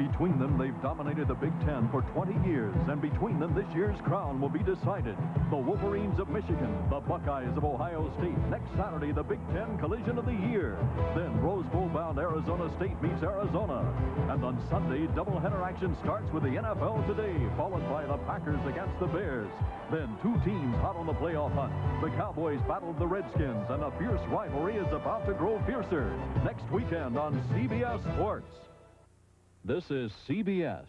Between them, they've dominated the Big Ten for 20 years, and between them, this year's crown will be decided. The Wolverines of Michigan, the Buckeyes of Ohio State. Next Saturday, the Big Ten collision of the year. Then Rose Bowl-bound Arizona State meets Arizona. And on Sunday, doubleheader action starts with the NFL Today, followed by the Packers against the Bears. Then two teams hot on the playoff hunt. The Cowboys battled the Redskins, and a fierce rivalry is about to grow fiercer. Next weekend on CBS Sports. This is CBS.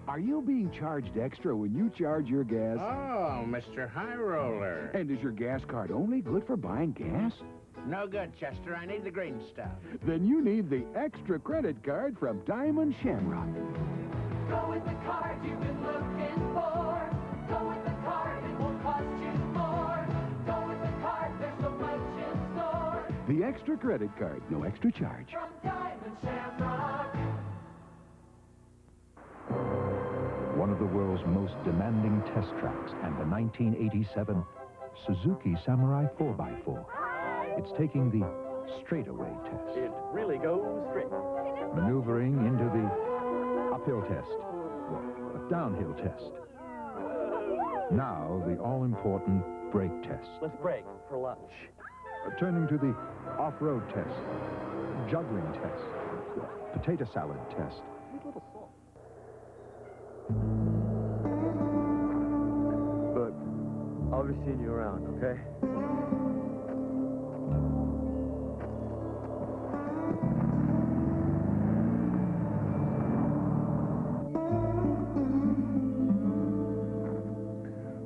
Are you being charged extra when you charge your gas? Oh, Mr. High Roller. And is your gas card only good for buying gas? No good, Chester. I need the green stuff. Then you need the extra credit card from Diamond Shamrock. Go with the card you've been looking for. Go with the card, it won't cost you more. Go with the card, there's so much in store. The extra credit card, no extra charge. From Diamond Shamrock. One of the world's most demanding test tracks, and the 1987 Suzuki Samurai 4x4. It's taking the straightaway test. It really goes straight. Maneuvering into the uphill test, the downhill test. Now, the all-important brake test. Let's break for lunch. Turning to the off-road test, juggling test, potato salad test. Look, I'll be seeing you around, okay?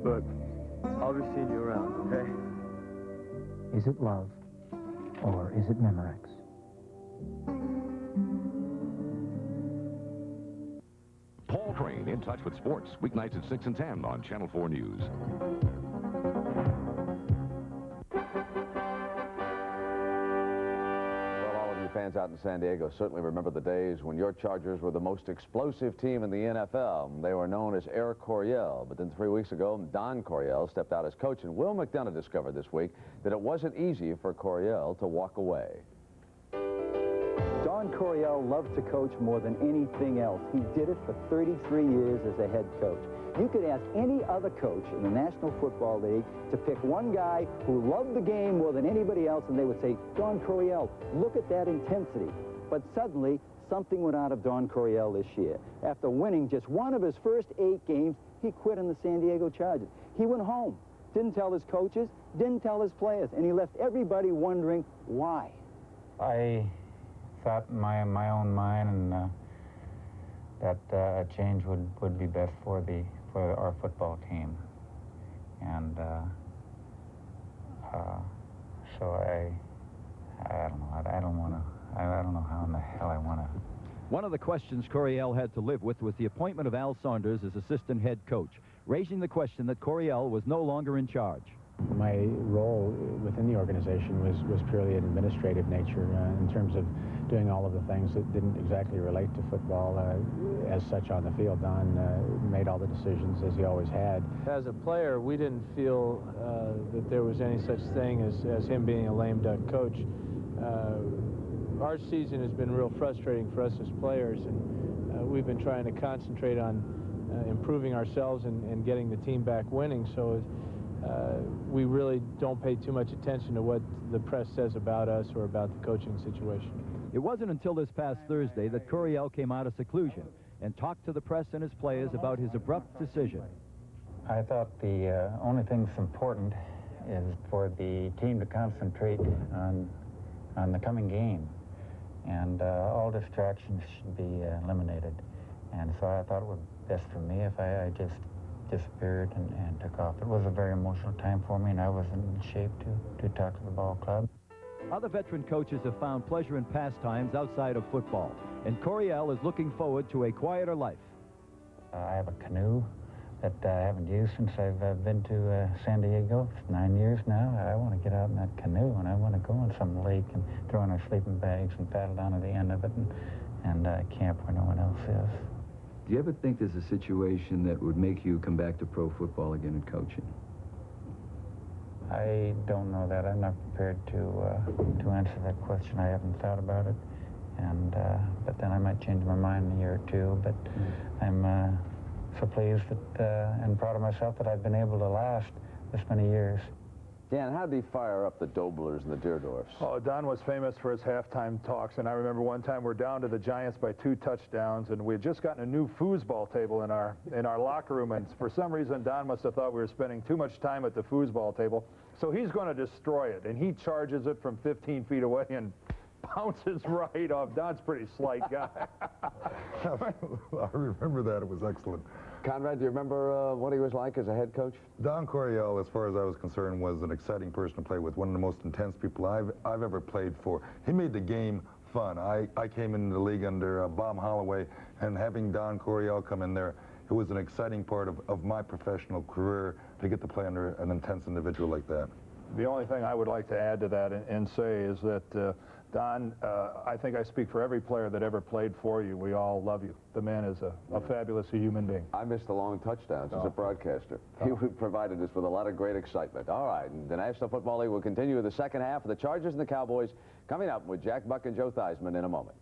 Look, I'll be seeing you around, okay? Is it love, or is it Memorex? Paul Crane in touch with sports, weeknights at 6 and 10 on Channel 4 News. Fans out in San Diego certainly remember the days when your Chargers were the most explosive team in the NFL. They were known as Air Coryell, but then 3 weeks ago, Don Coryell stepped out as coach, and Will McDonough discovered this week that it wasn't easy for Coryell to walk away. Don Coryell loved to coach more than anything else. He did it for 33 years as a head coach. You could ask any other coach in the National Football League to pick one guy who loved the game more than anybody else, and they would say, Don Coryell, look at that intensity. But suddenly, something went out of Don Coryell this year. After winning just one of his first 8 games, he quit on the San Diego Chargers. He went home, didn't tell his coaches, didn't tell his players, and he left everybody wondering why. I thought in my own mind and that a change would be best for our football team, and so I don't know. I don't know how in the hell I want to. One of the questions Coryell had to live with was the appointment of Al Saunders as assistant head coach, raising the question that Coryell was no longer in charge. My role within the organization was purely an administrative nature in terms of doing all of the things that didn't exactly relate to football as such on the field. Don made all the decisions as he always had. As a player, we didn't feel that there was any such thing as him being a lame duck coach. Our season has been real frustrating for us as players, and we've been trying to concentrate on improving ourselves and getting the team back winning. So we really don't pay too much attention to what the press says about us or about the coaching situation. It wasn't until this past Thursday that Coryell came out of seclusion and talked to the press and his players about his abrupt decision. I thought the only thing that's important is for the team to concentrate on the coming game, and all distractions should be eliminated. And so I thought it would be best for me if I just disappeared and took off. It was a very emotional time for me, and I wasn't in shape to talk to the ball club. Other veteran coaches have found pleasure in pastimes outside of football, and Coryell is looking forward to a quieter life. I have a canoe that I haven't used since I've been to San Diego. It's 9 years now. I want to get out in that canoe, and I want to go on some lake and throw in our sleeping bags and paddle down to the end of it and camp where no one else is. Do you ever think there's a situation that would make you come back to pro football again and coaching? I don't know that. I'm not prepared to answer that question. I haven't thought about it, and but then might change my mind in a year or two, but I'm so pleased that, and proud of myself that I've been able to last this many years. Dan, how did he fire up the Doblers and the Deerdorfs? Oh, Don was famous for his halftime talks, and I remember one time we're down to the Giants by 2 touchdowns, and we had just gotten a new foosball table in our locker room, and for some reason Don must have thought we were spending too much time at the foosball table, so he's going to destroy it, and he charges it from 15 feet away and bounces right off. Don's a pretty slight guy. I remember that. It was excellent. Conrad, do you remember what he was like as a head coach? Don Coryell, as far as I was concerned, was an exciting person to play with, one of the most intense people I've ever played for. He made the game fun. I came into the league under Bob Holloway, and having Don Coryell come in there, it was an exciting part of my professional career to get to play under an intense individual like that. The only thing I would like to add to that and say is that Don, I think I speak for every player that ever played for you. We all love you. The man is a fabulous human being. I missed the long touchdowns as a broadcaster. He provided us with a lot of great excitement. All right, and the National Football League will continue the second half of the Chargers and the Cowboys coming up with Jack Buck and Joe Theismann in a moment.